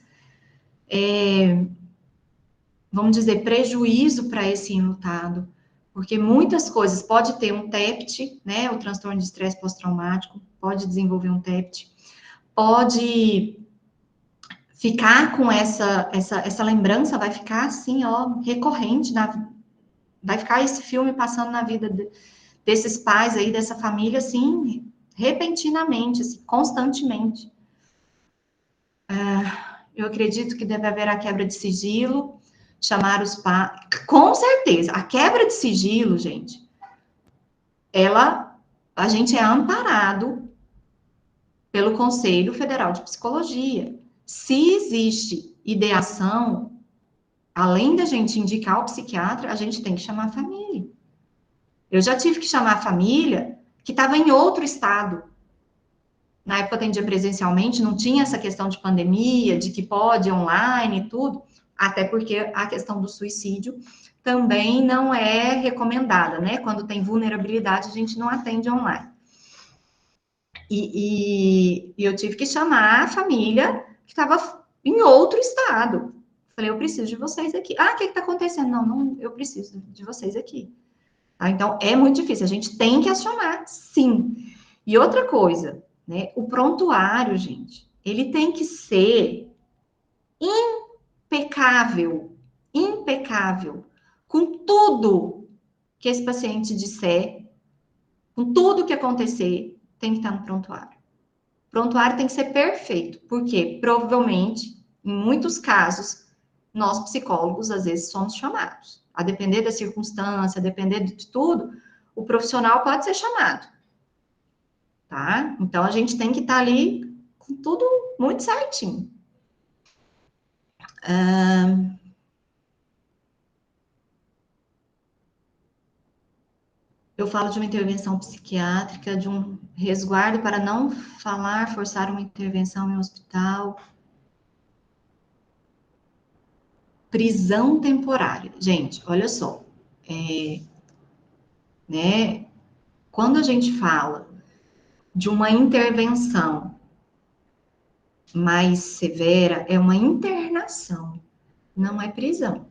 vamos dizer, prejuízo para esse enlutado, porque muitas coisas, pode ter um TEPT, né, o transtorno de estresse pós-traumático, pode desenvolver um TEPT, pode ficar com essa lembrança, vai ficar assim, ó, recorrente, vai ficar esse filme passando na vida desses pais aí, dessa família, assim, repentinamente, assim, constantemente. Eu acredito que deve haver a quebra de sigilo, chamar os pais. Com certeza, a quebra de sigilo, gente, a gente é amparado pelo Conselho Federal de Psicologia. Se existe ideação, além da gente indicar o psiquiatra, a gente tem que chamar a família. Eu já tive que chamar a família que estava em outro estado. Na época eu atendia presencialmente, não tinha essa questão de pandemia, de que pode online e tudo, até porque a questão do suicídio também não é recomendada, né? Quando tem vulnerabilidade, a gente não atende online. E eu tive que chamar a família que estava em outro estado. Falei, eu preciso de vocês aqui. Ah, o que está acontecendo? Não, eu preciso de vocês aqui. Tá? Então, é muito difícil. A gente tem que acionar, sim. E outra coisa, né? O prontuário, gente, ele tem que ser impecável, impecável, com tudo que esse paciente disser, com tudo que acontecer, tem que estar no prontuário. O prontuário tem que ser perfeito, porque provavelmente, em muitos casos, nós psicólogos, às vezes, somos chamados. A depender da circunstância, a depender de tudo, o profissional pode ser chamado. Tá? Então, a gente tem que estar ali com tudo muito certinho. Eu falo de uma intervenção psiquiátrica, de um resguardo para não forçar uma intervenção em um hospital. Prisão temporária. Gente, olha só. Né? Quando a gente fala de uma intervenção mais severa, é uma internação, não é prisão.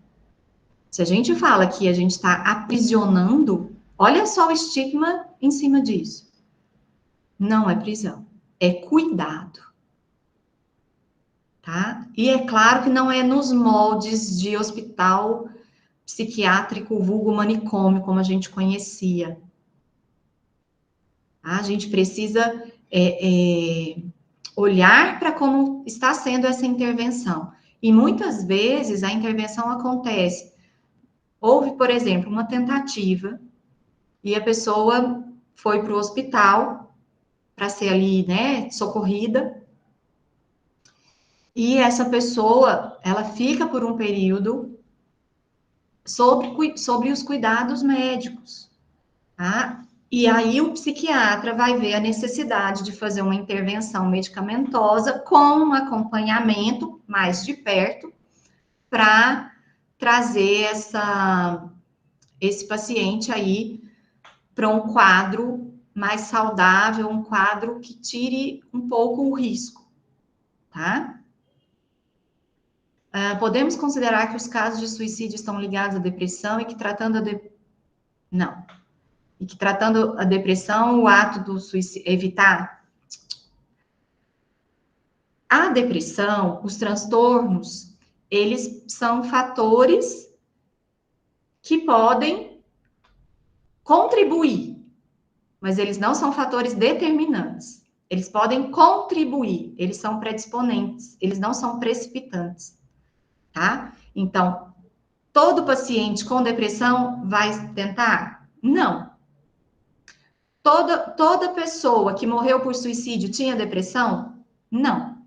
Se a gente fala que a gente está aprisionando, olha só o estigma em cima disso. Não é prisão, é cuidado. Tá? E é claro que não é nos moldes de hospital psiquiátrico vulgo manicômio, como a gente conhecia. Tá? A gente precisa olhar para como está sendo essa intervenção. E muitas vezes a intervenção acontece. Houve, por exemplo, uma tentativa e a pessoa foi para o hospital para ser ali, né, socorrida. E essa pessoa, ela fica por um período sobre os cuidados médicos, tá? E aí o psiquiatra vai ver a necessidade de fazer uma intervenção medicamentosa com um acompanhamento mais de perto para trazer esse paciente aí para um quadro mais saudável, um quadro que tire um pouco o risco, tá? Podemos considerar que os casos de suicídio estão ligados à depressão e que Não. E que tratando a depressão, o ato do suicídio, evitar. A depressão, os transtornos, eles são fatores que podem contribuir, mas eles não são fatores determinantes. Eles podem contribuir, eles são predisponentes, eles não são precipitantes, tá? Então, Todo paciente com depressão vai tentar? Não. Toda pessoa que morreu por suicídio tinha depressão? Não.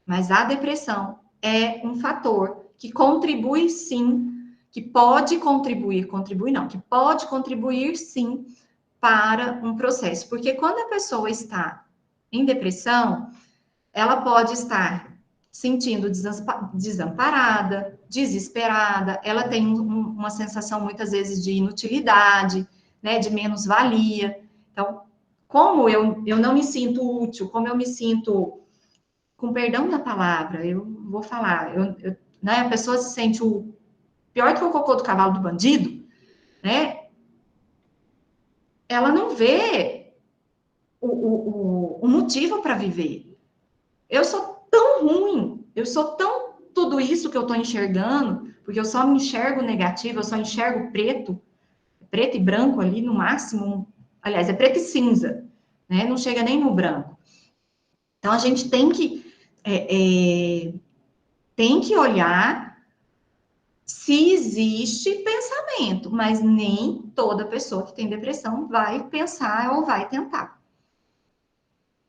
Mas a depressão é um fator que contribui sim, que pode contribuir, que pode contribuir sim para um processo. Porque quando a pessoa está em depressão, ela pode estar sentindo desamparada, desesperada, ela tem uma sensação muitas vezes de inutilidade, né, de menos-valia. Então, como eu não me sinto útil, como eu me sinto, com perdão da palavra, eu vou falar, né, a pessoa se sente o pior que o cocô do cavalo do bandido, né? Ela não vê o motivo para viver. Eu sou tão ruim, eu sou tão tudo isso que eu estou enxergando, porque eu só me enxergo negativo, eu só enxergo preto, preto e branco ali no máximo, aliás, é preto e cinza, né? Não chega nem no branco. Então a gente tem que olhar se existe pensamento, mas nem toda pessoa que tem depressão vai pensar ou vai tentar,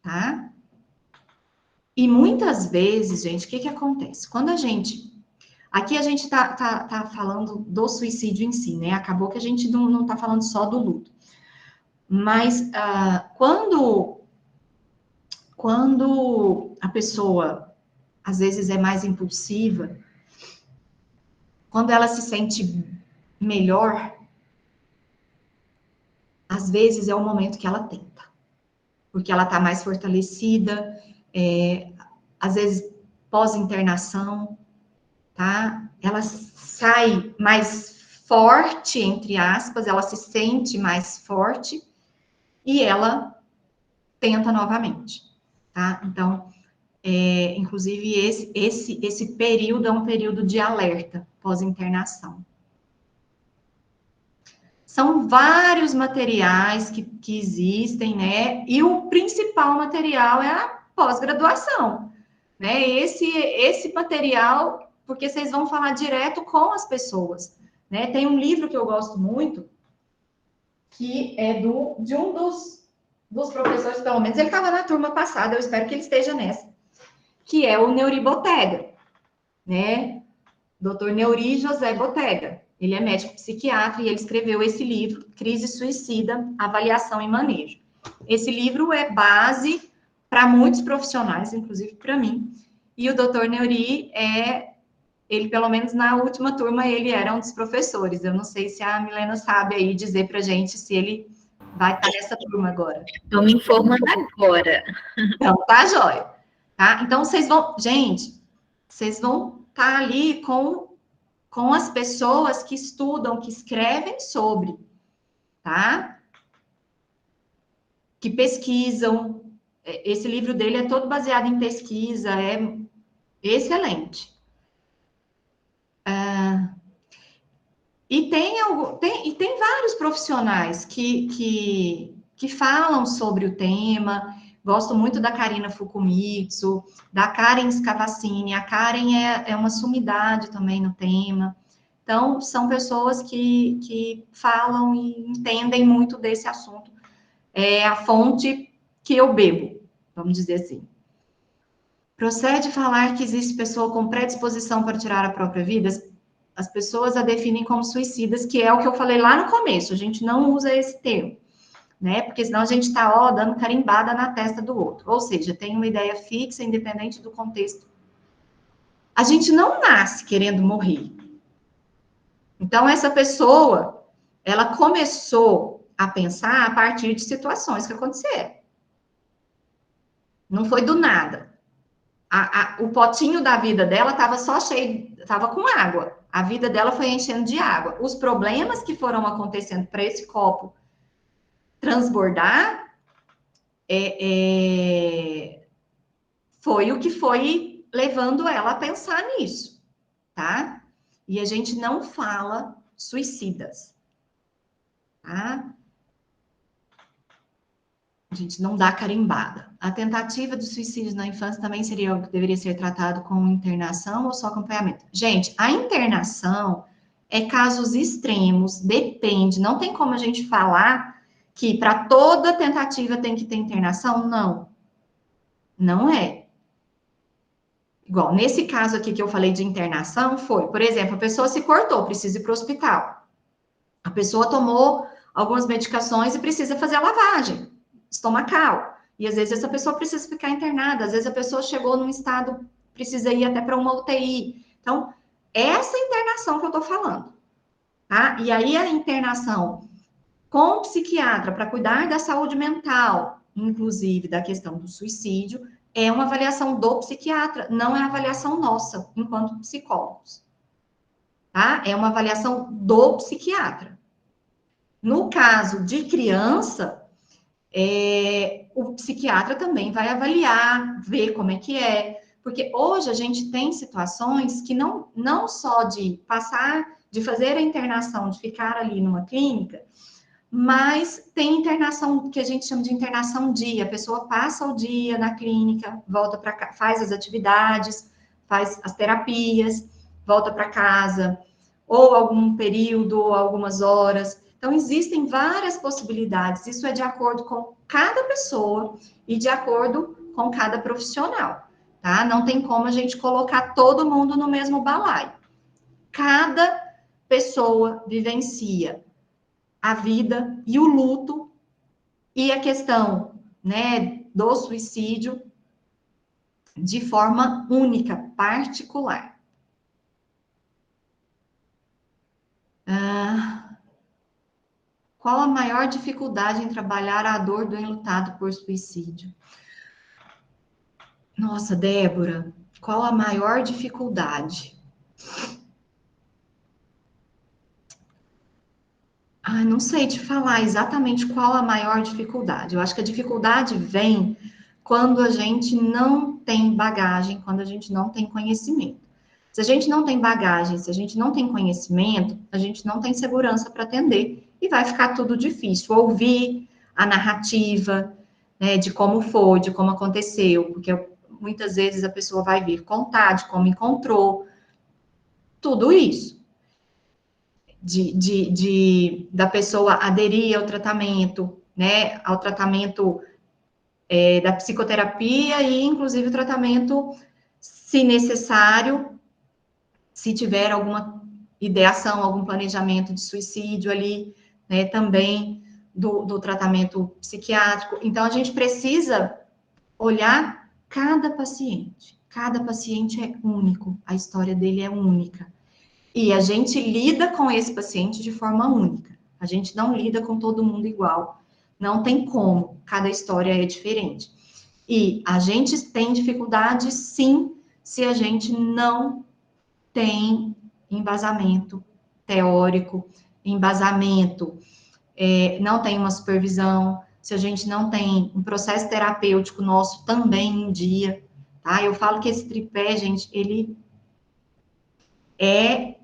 tá? E muitas vezes, gente, o que acontece? Quando a gente. Aqui a gente tá falando do suicídio em si, né? Acabou que a gente não tá falando só do luto. Mas quando a pessoa, às vezes, é mais impulsiva, quando ela se sente melhor, às vezes é o momento que ela tenta. Porque ela tá mais fortalecida, às vezes pós-internação, tá? Ela sai mais forte, entre aspas, ela se sente mais forte e ela tenta novamente, tá? Então, inclusive, esse período é um período de alerta pós-internação. São vários materiais que existem, né? E o principal material é a pós-graduação, né? Esse material, porque vocês vão falar direto com as pessoas, né? Tem um livro que eu gosto muito, que é de um dos professores, pelo menos ele estava na turma passada, eu espero que ele esteja nessa, que é o Neuri Botega, né? Dr. Neuri José Botega. Ele é médico psiquiatra e ele escreveu esse livro, Crise Suicida, Avaliação e Manejo. Esse livro é base para muitos profissionais, inclusive para mim. E o Dr. Neuri ele, pelo menos na última turma, ele era um dos professores. Eu não sei se a Milena sabe aí dizer para gente se ele vai estar nessa turma agora. Estou me informando agora. Então, tá, jóia. Tá? Então, vocês vão estar ali com as pessoas que estudam, que escrevem sobre, tá? Que pesquisam. Esse livro dele é todo baseado em pesquisa, é excelente. E tem vários profissionais que falam sobre o tema. Gosto muito da Karina Fukumitsu, da Karen Scavacini. A Karen é uma sumidade também no tema. Então, são pessoas que falam e entendem muito desse assunto. É a fonte que eu bebo, vamos dizer assim. Procede falar que existe pessoa com predisposição para tirar a própria vida? As pessoas a definem como suicidas, que é o que eu falei lá no começo. A gente não usa esse termo, né? Porque senão a gente está, dando carimbada na testa do outro. Ou seja, tem uma ideia fixa, independente do contexto. A gente não nasce querendo morrer. Então, essa pessoa, ela começou a pensar a partir de situações que aconteceram. Não foi do nada. O potinho da vida dela estava só cheio, estava com água. A vida dela foi enchendo de água. Os problemas que foram acontecendo para esse copo transbordar foi o que foi levando ela a pensar nisso, tá? E a gente não fala suicidas, tá? A gente não dá carimbada. A tentativa de suicídio na infância também seria algo que deveria ser tratado com internação ou só acompanhamento? Gente, a internação é casos extremos, depende, não tem como a gente falar que para toda tentativa tem que ter internação, não. Não é. Igual, nesse caso aqui que eu falei de internação, foi, por exemplo, a pessoa se cortou, precisa ir para o hospital. A pessoa tomou algumas medicações e precisa fazer a lavagem estomacal. E às vezes essa pessoa precisa ficar internada, às vezes a pessoa chegou num estado, precisa ir até para uma UTI. Então, essa internação que eu estou falando, tá? E aí a internação com o psiquiatra para cuidar da saúde mental, inclusive da questão do suicídio, é uma avaliação do psiquiatra, não é avaliação nossa, enquanto psicólogos. Tá? É uma avaliação do psiquiatra. No caso de criança, o psiquiatra também vai avaliar, ver como é que é, porque hoje a gente tem situações que não só de passar, de fazer a internação, de ficar ali numa clínica, mas tem internação que a gente chama de internação dia. A pessoa passa o dia na clínica, volta para casa, faz as atividades, faz as terapias, volta para casa, ou algum período, ou algumas horas. Então, existem várias possibilidades. Isso é de acordo com cada pessoa e de acordo com cada profissional, tá? Não tem como a gente colocar todo mundo no mesmo balaio. Cada pessoa vivencia a vida e o luto e a questão, né, do suicídio de forma única, particular. Qual a maior dificuldade em trabalhar a dor do enlutado por suicídio? Nossa, Débora, qual a maior dificuldade? Não sei te falar exatamente qual a maior dificuldade. Eu acho que a dificuldade vem quando a gente não tem bagagem, quando a gente não tem conhecimento. Se a gente não tem bagagem, se a gente não tem conhecimento, a gente não tem segurança para atender e vai ficar tudo difícil. Ouvir a narrativa, né, de como foi, de como aconteceu, porque muitas vezes a pessoa vai vir contar de como encontrou, tudo isso. Da pessoa aderir ao tratamento, né, ao tratamento da psicoterapia e, inclusive, o tratamento, se necessário, se tiver alguma ideação, algum planejamento de suicídio ali, né, também do tratamento psiquiátrico. Então, a gente precisa olhar cada paciente. Cada paciente é único, a história dele é única. E a gente lida com esse paciente de forma única. A gente não lida com todo mundo igual. Não tem como, cada história é diferente. E a gente tem dificuldade, sim, se a gente não tem embasamento teórico, embasamento, não tem uma supervisão, se a gente não tem um processo terapêutico nosso também em dia, tá? Eu falo que esse tripé, gente, ele é,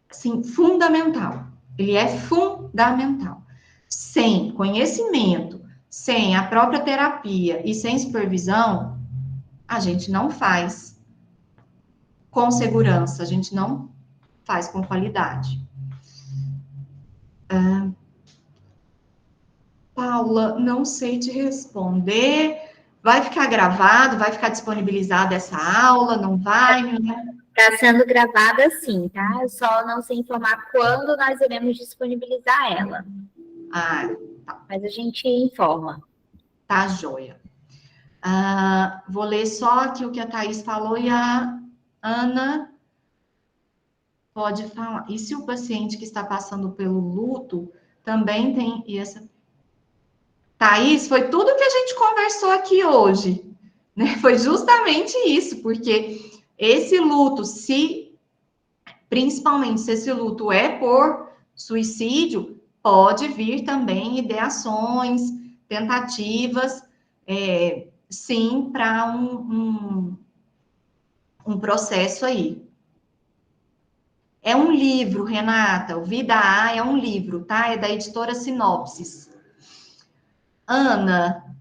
assim, fundamental. Ele é fundamental. Sem conhecimento, sem a própria terapia e sem supervisão, a gente não faz com segurança, a gente não faz com qualidade. Paula, não sei te responder. Vai ficar gravado? Vai ficar disponibilizada essa aula? Não vai? Está sendo gravada sim, tá? Eu só não sei informar quando nós iremos disponibilizar ela. Tá. Mas a gente informa. Tá, joia. Vou ler só aqui o que a Thaís falou e a Ana pode falar. E se o paciente que está passando pelo luto também tem essa. Thaís, foi tudo que a gente conversou aqui hoje, né? Foi justamente isso, porque esse luto, principalmente se esse luto é por suicídio, pode vir também ideações, tentativas, sim, para um processo aí. É um livro, Renata, o Vida A é um livro, tá? É da editora Sinopsis. Ana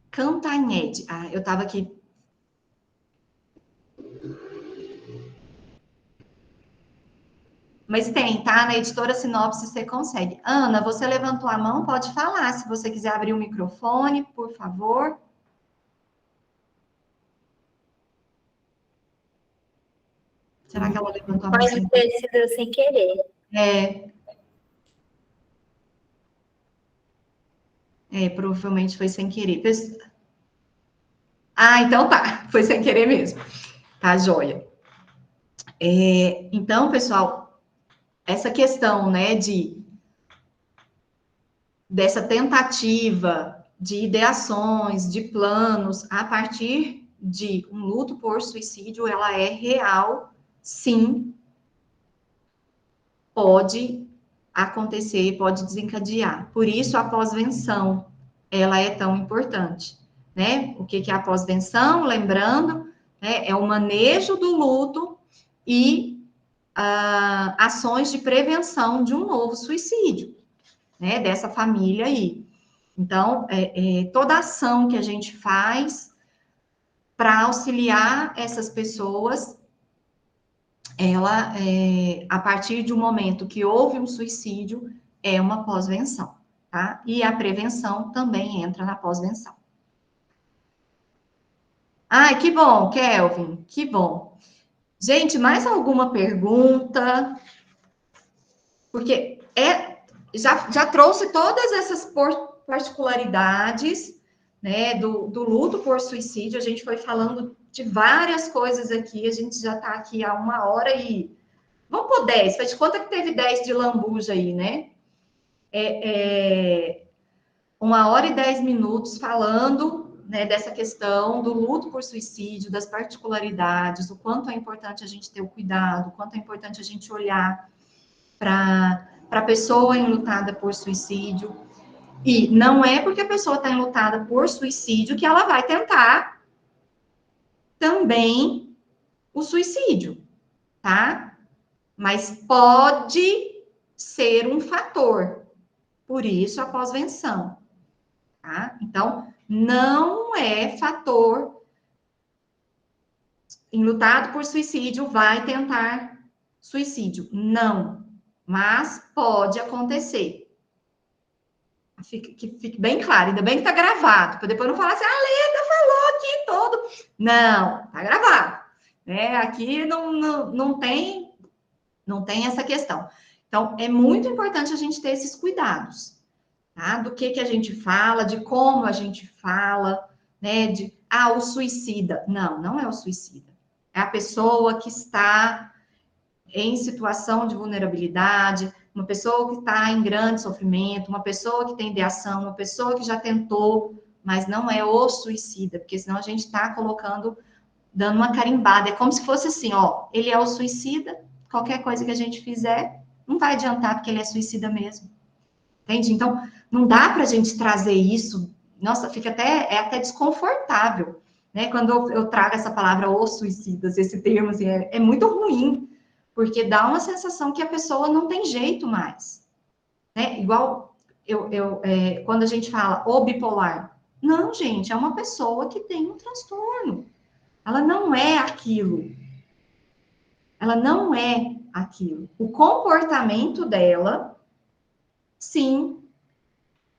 Cantanhede. Eu estava aqui. Mas tem, tá? Na editora Sinopse você consegue. Ana, você levantou a mão, pode falar. Se você quiser abrir o microfone, por favor. Será que ela levantou a mão? Pode ter sido sem querer. Provavelmente foi sem querer. Ah, então tá. Foi sem querer mesmo. Tá, joia. Então, pessoal, essa questão, né, dessa tentativa de ideações, de planos, a partir de um luto por suicídio, ela é real, sim, pode acontecer, pode desencadear. Por isso, a pós-venção, ela é tão importante, né? O que é a pós-venção? Lembrando, né, é o manejo do luto e ações de prevenção de um novo suicídio, né? Dessa família aí. Então, toda ação que a gente faz para auxiliar essas pessoas, ela, a partir de um momento que houve um suicídio, é uma pós-venção, tá? E a prevenção também entra na pós-venção. Ai, que bom, Kelvin, que bom. Gente, mais alguma pergunta? Porque já trouxe todas essas particularidades, né, do luto por suicídio. A gente foi falando de várias coisas aqui, a gente já está aqui há 1 hora e... Vamos por 10, faz de conta que teve 10 de lambuja aí, né? 1 hora e 10 minutos falando, né, dessa questão do luto por suicídio, das particularidades, o quanto é importante a gente ter o cuidado, o quanto é importante a gente olhar para a pessoa enlutada por suicídio. E não é porque a pessoa está enlutada por suicídio que ela vai tentar também o suicídio, tá? Mas pode ser um fator. Por isso, a pós-venção, tá? Então, não é fator enlutado por suicídio vai tentar suicídio. Não. Mas pode acontecer. Que fique bem claro, ainda bem que tá gravado, para depois não falar assim, a Leda falou aqui todo. Não, tá gravado. Né? Aqui não tem essa questão. Então, é muito importante a gente ter esses cuidados, tá? Do que a gente fala, de como a gente fala, né? O suicida. Não é o suicida. É a pessoa que está em situação de vulnerabilidade, uma pessoa que está em grande sofrimento, uma pessoa que tem ideação, uma pessoa que já tentou, mas não é o suicida, porque senão a gente está colocando, dando uma carimbada. É como se fosse assim, ó, ele é o suicida, qualquer coisa que a gente fizer, não vai adiantar, porque ele é suicida mesmo. Entende? Então, não dá para a gente trazer isso, nossa, fica até desconfortável, né? Quando eu trago essa palavra, os suicidas, esse termo, assim, é muito ruim, porque dá uma sensação que a pessoa não tem jeito mais, né? Igual quando a gente fala o bipolar, não, gente, é uma pessoa que tem um transtorno, ela não é aquilo, ela não é aquilo. O comportamento dela, sim,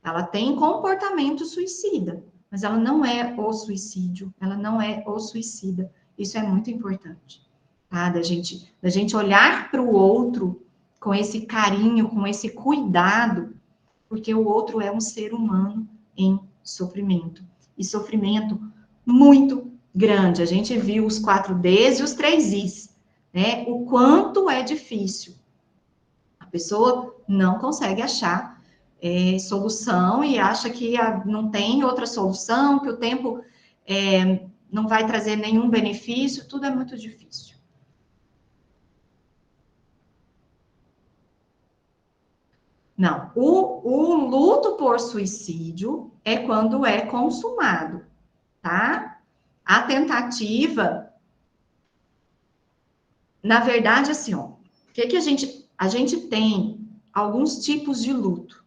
ela tem comportamento suicida, mas ela não é o suicídio, ela não é o suicida. Isso é muito importante, tá? Da gente olhar para o outro com esse carinho, com esse cuidado, porque o outro é um ser humano em sofrimento. E sofrimento muito grande. A gente viu os 4 Ds e os 3 Is, né? O quanto é difícil. A pessoa não consegue achar solução e acha que não tem outra solução, que o tempo não vai trazer nenhum benefício, tudo é muito difícil. Não, o luto por suicídio é quando é consumado, tá? A tentativa, na verdade, assim, ó, o que a gente tem alguns tipos de luto.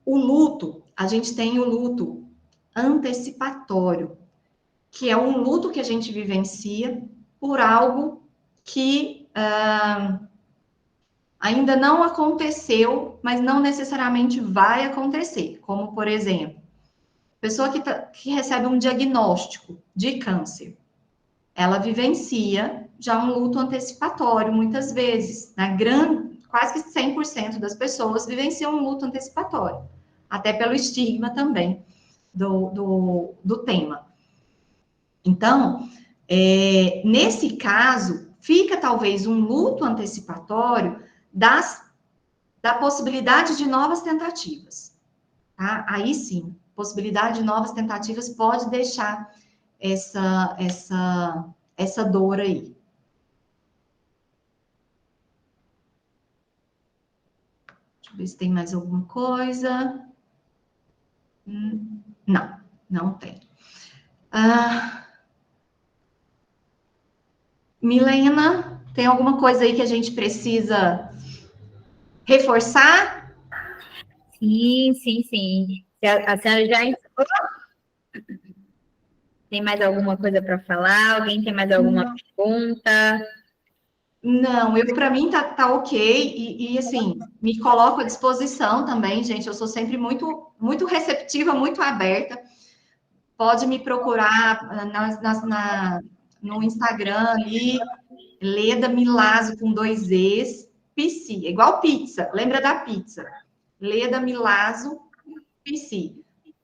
O luto, a gente tem o luto antecipatório, que é um luto que a gente vivencia por algo que ainda não aconteceu, mas não necessariamente vai acontecer. Como, por exemplo, pessoa que recebe um diagnóstico de câncer, ela vivencia já um luto antecipatório, muitas vezes. Quase que 100% das pessoas vivenciam um luto antecipatório, até pelo estigma também do tema. Então, nesse caso, fica talvez um luto antecipatório da possibilidade de novas tentativas. Tá? Aí sim, possibilidade de novas tentativas pode deixar essa dor aí. Deixa eu ver se tem mais alguma coisa. Não, não tem. Milena, tem alguma coisa aí que a gente precisa reforçar? Sim, sim, sim. A senhora já tem mais alguma coisa para falar? Alguém tem mais alguma pergunta? Não, para mim tá ok, e assim, me coloco à disposição também, gente. Eu sou sempre muito receptiva, muito aberta. Pode me procurar no Instagram ali, Leda Milazzo com 2 Es, PC, igual pizza, lembra da pizza? Leda Milazzo, PC.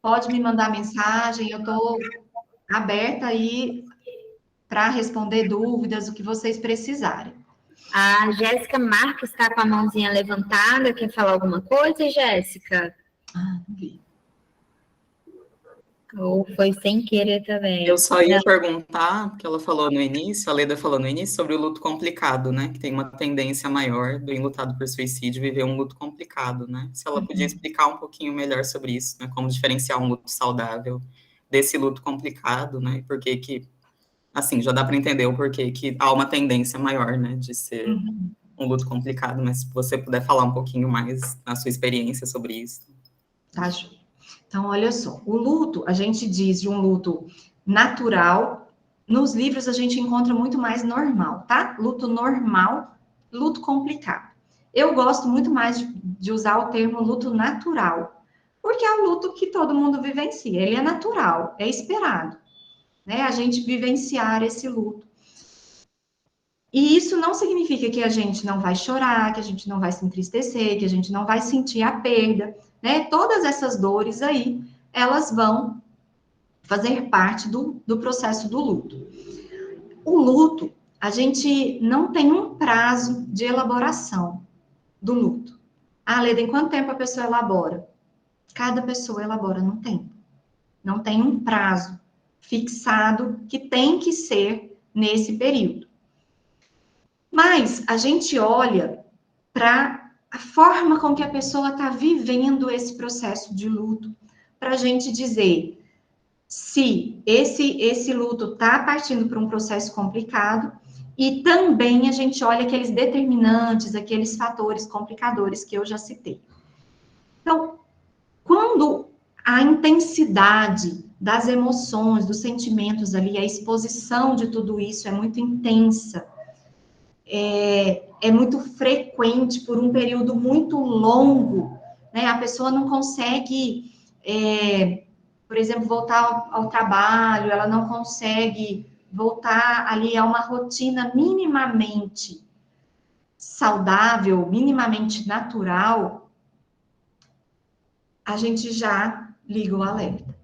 Pode me mandar mensagem, eu estou aberta aí para responder dúvidas, o que vocês precisarem. A Jéssica Marques está com a mãozinha levantada. Quer falar alguma coisa, Jéssica? Não vi. Ou foi sem querer também? Eu só ia perguntar, porque ela falou no início, a Leda falou no início, sobre o luto complicado, né? Que tem uma tendência maior do enlutado por suicídio viver um luto complicado, né? Se ela podia explicar um pouquinho melhor sobre isso, né? Como diferenciar um luto saudável desse luto complicado, né? E por que, assim, já dá para entender o porquê que há uma tendência maior, né? De ser um luto complicado, mas se você puder falar um pouquinho mais na sua experiência sobre isso. Tá, Ju. Então, olha só, o luto, a gente diz de um luto natural, nos livros a gente encontra muito mais normal, tá? Luto normal, luto complicado. Eu gosto muito mais de usar o termo luto natural, porque é o luto que todo mundo vivencia, ele é natural, é esperado, né? A gente vivenciar esse luto. E isso não significa que a gente não vai chorar, que a gente não vai se entristecer, que a gente não vai sentir a perda, né? Todas essas dores aí, elas vão fazer parte do processo do luto. O luto, a gente não tem um prazo de elaboração do luto. Ah, Leda, em quanto tempo a pessoa elabora? Cada pessoa elabora num tempo. Não tem um prazo fixado que tem que ser nesse período. Mas a gente olha para a forma com que a pessoa está vivendo esse processo de luto, para a gente dizer se esse luto está partindo para um processo complicado, e também a gente olha aqueles determinantes, aqueles fatores complicadores que eu já citei. Então, quando a intensidade das emoções, dos sentimentos ali, a exposição de tudo isso é muito intensa, é muito frequente por um período muito longo, né? A pessoa não consegue, por exemplo, voltar ao trabalho, ela não consegue voltar ali a uma rotina minimamente saudável, minimamente natural, a gente já liga o alerta.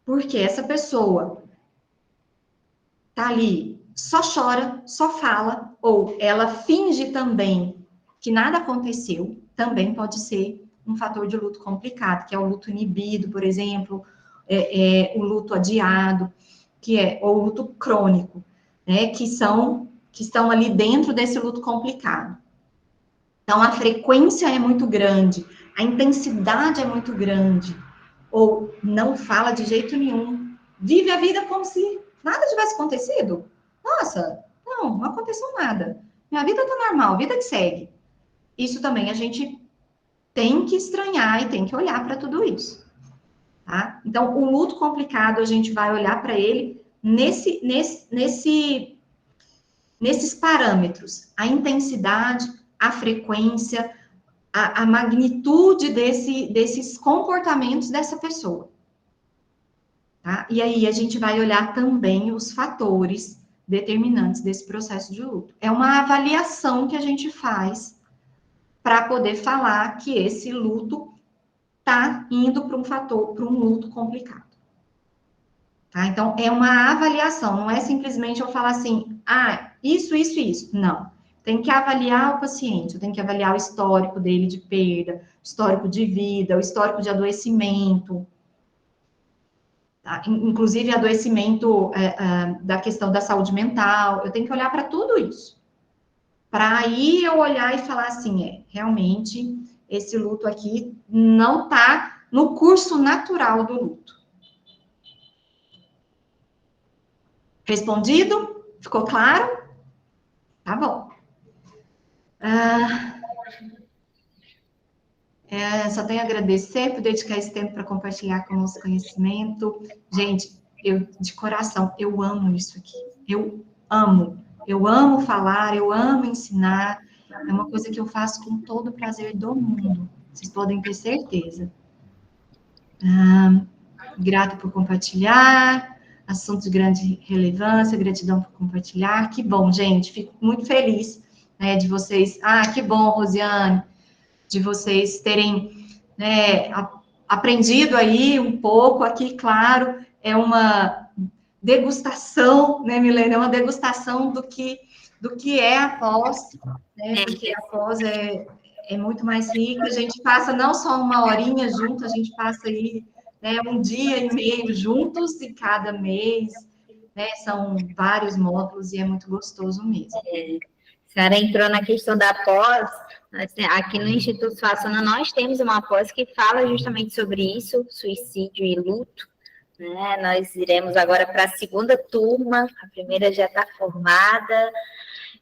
Porque essa pessoa tá ali, só chora, só fala, ou ela finge também que nada aconteceu, também pode ser um fator de luto complicado, que é o luto inibido, por exemplo, o luto adiado, ou o luto crônico, né, que estão ali dentro desse luto complicado. Então, a frequência é muito grande, a intensidade é muito grande, ou não fala de jeito nenhum, vive a vida como se nada tivesse acontecido. Nossa, não aconteceu nada. Minha vida tá normal, vida que segue. Isso também a gente tem que estranhar e tem que olhar para tudo isso. Tá? Então, o luto complicado, a gente vai olhar para ele nesse nesses parâmetros, a intensidade, a frequência, a magnitude desses comportamentos dessa pessoa. Tá? E aí a gente vai olhar também os fatores determinantes desse processo de luto. É uma avaliação que a gente faz para poder falar que esse luto está indo para um luto complicado. Tá? Então, é uma avaliação, não é simplesmente eu falar assim, isso. Não. Tem que avaliar o paciente, eu tenho que avaliar o histórico dele de perda, o histórico de vida, o histórico de adoecimento, tá? Inclusive adoecimento da questão da saúde mental, eu tenho que olhar para tudo isso. Para aí eu olhar e falar assim, realmente, esse luto aqui não está no curso natural do luto. Respondido? Ficou claro? Tá bom. Só tenho a agradecer por dedicar esse tempo para compartilhar com o nosso conhecimento. Gente, de coração, eu amo isso aqui. Eu amo falar, eu amo ensinar. É uma coisa que eu faço com todo o prazer do mundo. Vocês podem ter certeza. Grato por compartilhar. Assunto de grande relevância, gratidão por compartilhar. Que bom, gente. Fico muito feliz, né, de vocês. Que bom, Rosiane, de vocês terem, né, aprendido aí um pouco. Aqui, claro, é uma degustação, né, Milena? É uma degustação do que é a pós, né? Porque a pós é muito mais rica. A gente passa não só uma horinha junto, a gente passa aí, né, um dia e meio juntos em cada mês, né? São vários módulos e é muito gostoso mesmo. A senhora entrou na questão da pós. Aqui no Instituto Suassuna nós temos uma pós que fala justamente sobre isso, suicídio e luto. Né? Nós iremos agora para a segunda turma, a primeira já está formada,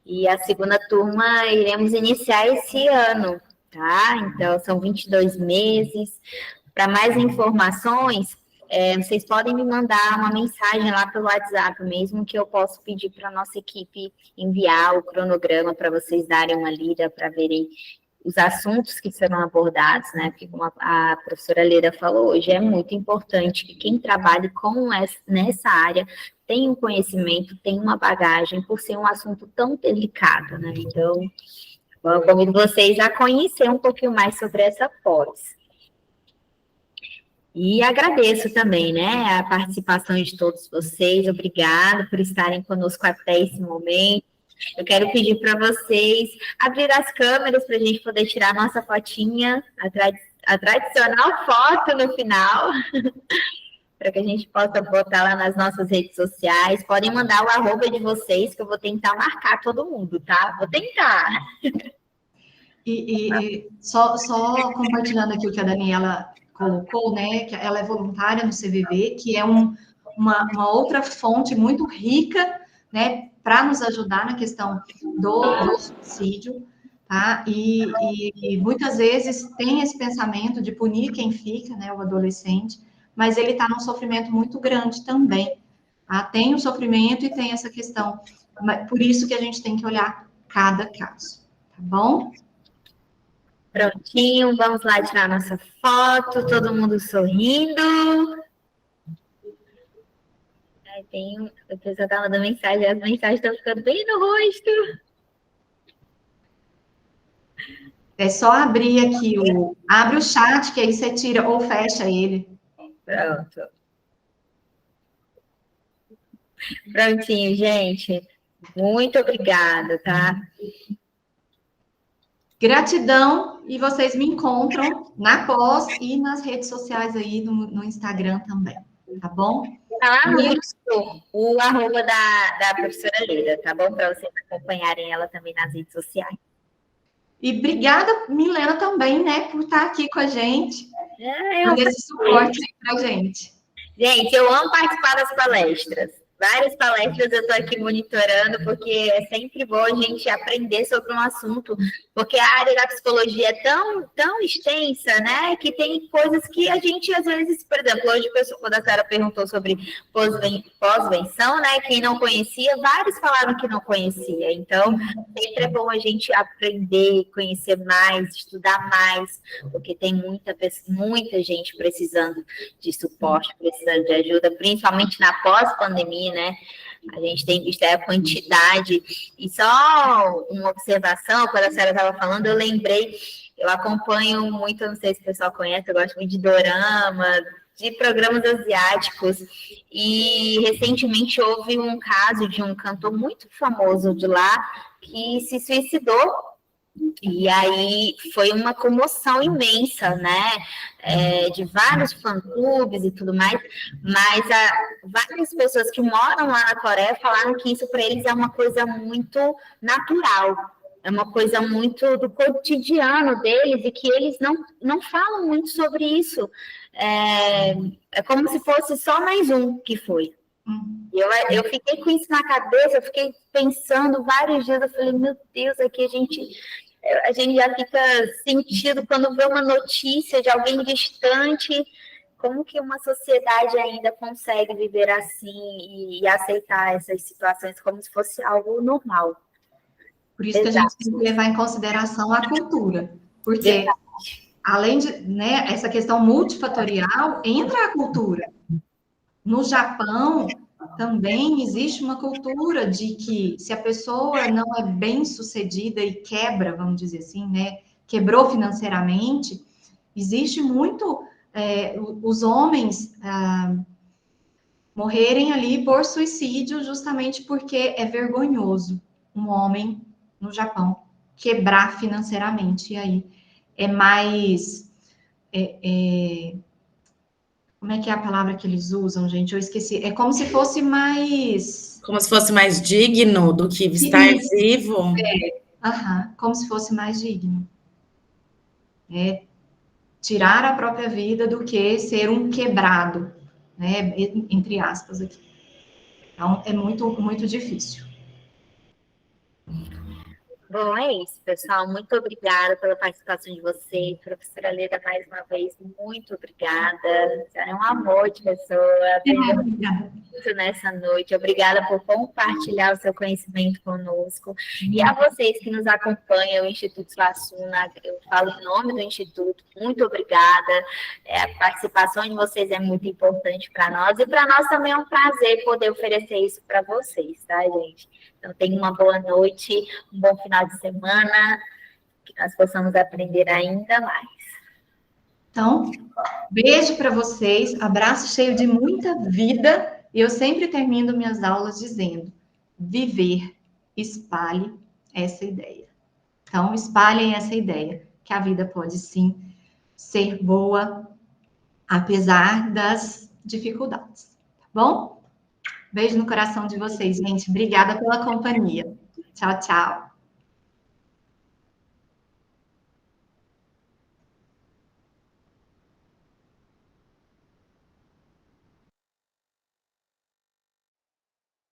e a segunda turma iremos iniciar esse ano, tá? Então, são 22 meses. Para mais informações, vocês podem me mandar uma mensagem lá pelo WhatsApp mesmo, que eu posso pedir para a nossa equipe enviar o cronograma para vocês darem uma lida, para verem os assuntos que serão abordados, né? Porque, como a professora Leda falou hoje, é muito importante que quem trabalhe nessa área tenha um conhecimento, tenha uma bagagem, por ser um assunto tão delicado, né? Então, eu convido vocês a conhecer um pouquinho mais sobre essa pós. E agradeço também, né, a participação de todos vocês. Obrigada por estarem conosco até esse momento. Eu quero pedir para vocês abrir as câmeras para a gente poder tirar a nossa fotinha, a tradicional foto no final, para que a gente possa botar lá nas nossas redes sociais. Podem mandar o arroba de vocês, que eu vou tentar marcar todo mundo, tá? Vou tentar. E só compartilhando aqui o que a Daniela colocou, né, que ela é voluntária no CVV, que é uma outra fonte muito rica, né, para nos ajudar na questão do suicídio, tá? E muitas vezes tem esse pensamento de punir quem fica, né, o adolescente, mas ele está num sofrimento muito grande também, tá? Tem o sofrimento e tem essa questão, por isso que a gente tem que olhar cada caso, tá bom? Prontinho, vamos lá tirar nossa foto, todo mundo sorrindo. O pessoal está mandando mensagem, as mensagens estão ficando bem no rosto. É só abrir aqui, abre o chat, que aí você tira ou fecha ele. Pronto. Prontinho, gente. Muito obrigada, tá? Gratidão, e vocês me encontram na pós e nas redes sociais aí, no Instagram também, tá bom? Tá lá o arroba da professora Leda, tá bom? Para vocês acompanharem ela também nas redes sociais. E obrigada, Milena, também, né, por estar aqui com a gente, por esse suporte aí pra gente. Gente, eu amo participar das palestras. Várias palestras eu estou aqui monitorando, porque é sempre bom a gente aprender sobre um assunto, porque a área da psicologia é tão extensa, né, que tem coisas que a gente, às vezes, por exemplo, hoje, quando a Sara perguntou sobre pós-venção, né, quem não conhecia, vários falaram que não conhecia, então, sempre é bom a gente aprender, conhecer mais, estudar mais, porque tem muita gente precisando de suporte, precisando de ajuda, principalmente na pós-pandemia, né? A gente tem visto a quantidade. E só uma observação, quando a Sarah estava falando, eu lembrei, eu acompanho muito, não sei se o pessoal conhece, eu gosto muito de dorama, de programas asiáticos, e recentemente houve um caso de um cantor muito famoso de lá que se suicidou. E aí foi uma comoção imensa, né? De vários fã-clubes e tudo mais, mas várias pessoas que moram lá na Coreia falaram que isso para eles é uma coisa muito natural, é uma coisa muito do cotidiano deles e que eles não falam muito sobre isso. É como se fosse só mais um que foi. Eu fiquei com isso na cabeça, eu fiquei pensando vários dias, eu falei, meu Deus, aqui a gente já fica sentido quando vê uma notícia de alguém distante, como que uma sociedade ainda consegue viver assim e aceitar essas situações como se fosse algo normal. Por isso que a gente tem que levar em consideração a cultura, porque além de, né, essa questão multifatorial, entra a cultura. No Japão, também existe uma cultura de que se a pessoa não é bem sucedida e quebra, vamos dizer assim, né, quebrou financeiramente, existe muito os homens morrerem ali por suicídio justamente porque é vergonhoso um homem no Japão quebrar financeiramente. E aí é mais... como é que é a palavra que eles usam, gente? Eu esqueci. É como se fosse mais... Como se fosse mais digno do que estar vivo. Como se fosse mais digno. Tirar a própria vida do que ser um quebrado, né? Entre aspas aqui. Então, é muito, muito difícil. Bom, é isso, pessoal. Muito obrigada pela participação de vocês. Professora Leda, mais uma vez, muito obrigada. A senhora é um amor de pessoa. Aprendeu muito nessa noite. Obrigada por compartilhar o seu conhecimento conosco. E a vocês que nos acompanham, o Instituto Suassuna, eu falo em nome do Instituto, muito obrigada. A participação de vocês é muito importante para nós. E para nós também é um prazer poder oferecer isso para vocês, tá, gente? Então, tenham uma boa noite, um bom final de semana, que nós possamos aprender ainda mais. Então, beijo para vocês, abraço cheio de muita vida. E eu sempre termino minhas aulas dizendo: viver, espalhe essa ideia. Então, espalhem essa ideia, que a vida pode sim ser boa, apesar das dificuldades. Tá bom? Beijo no coração de vocês, gente. Obrigada pela companhia. Tchau, tchau.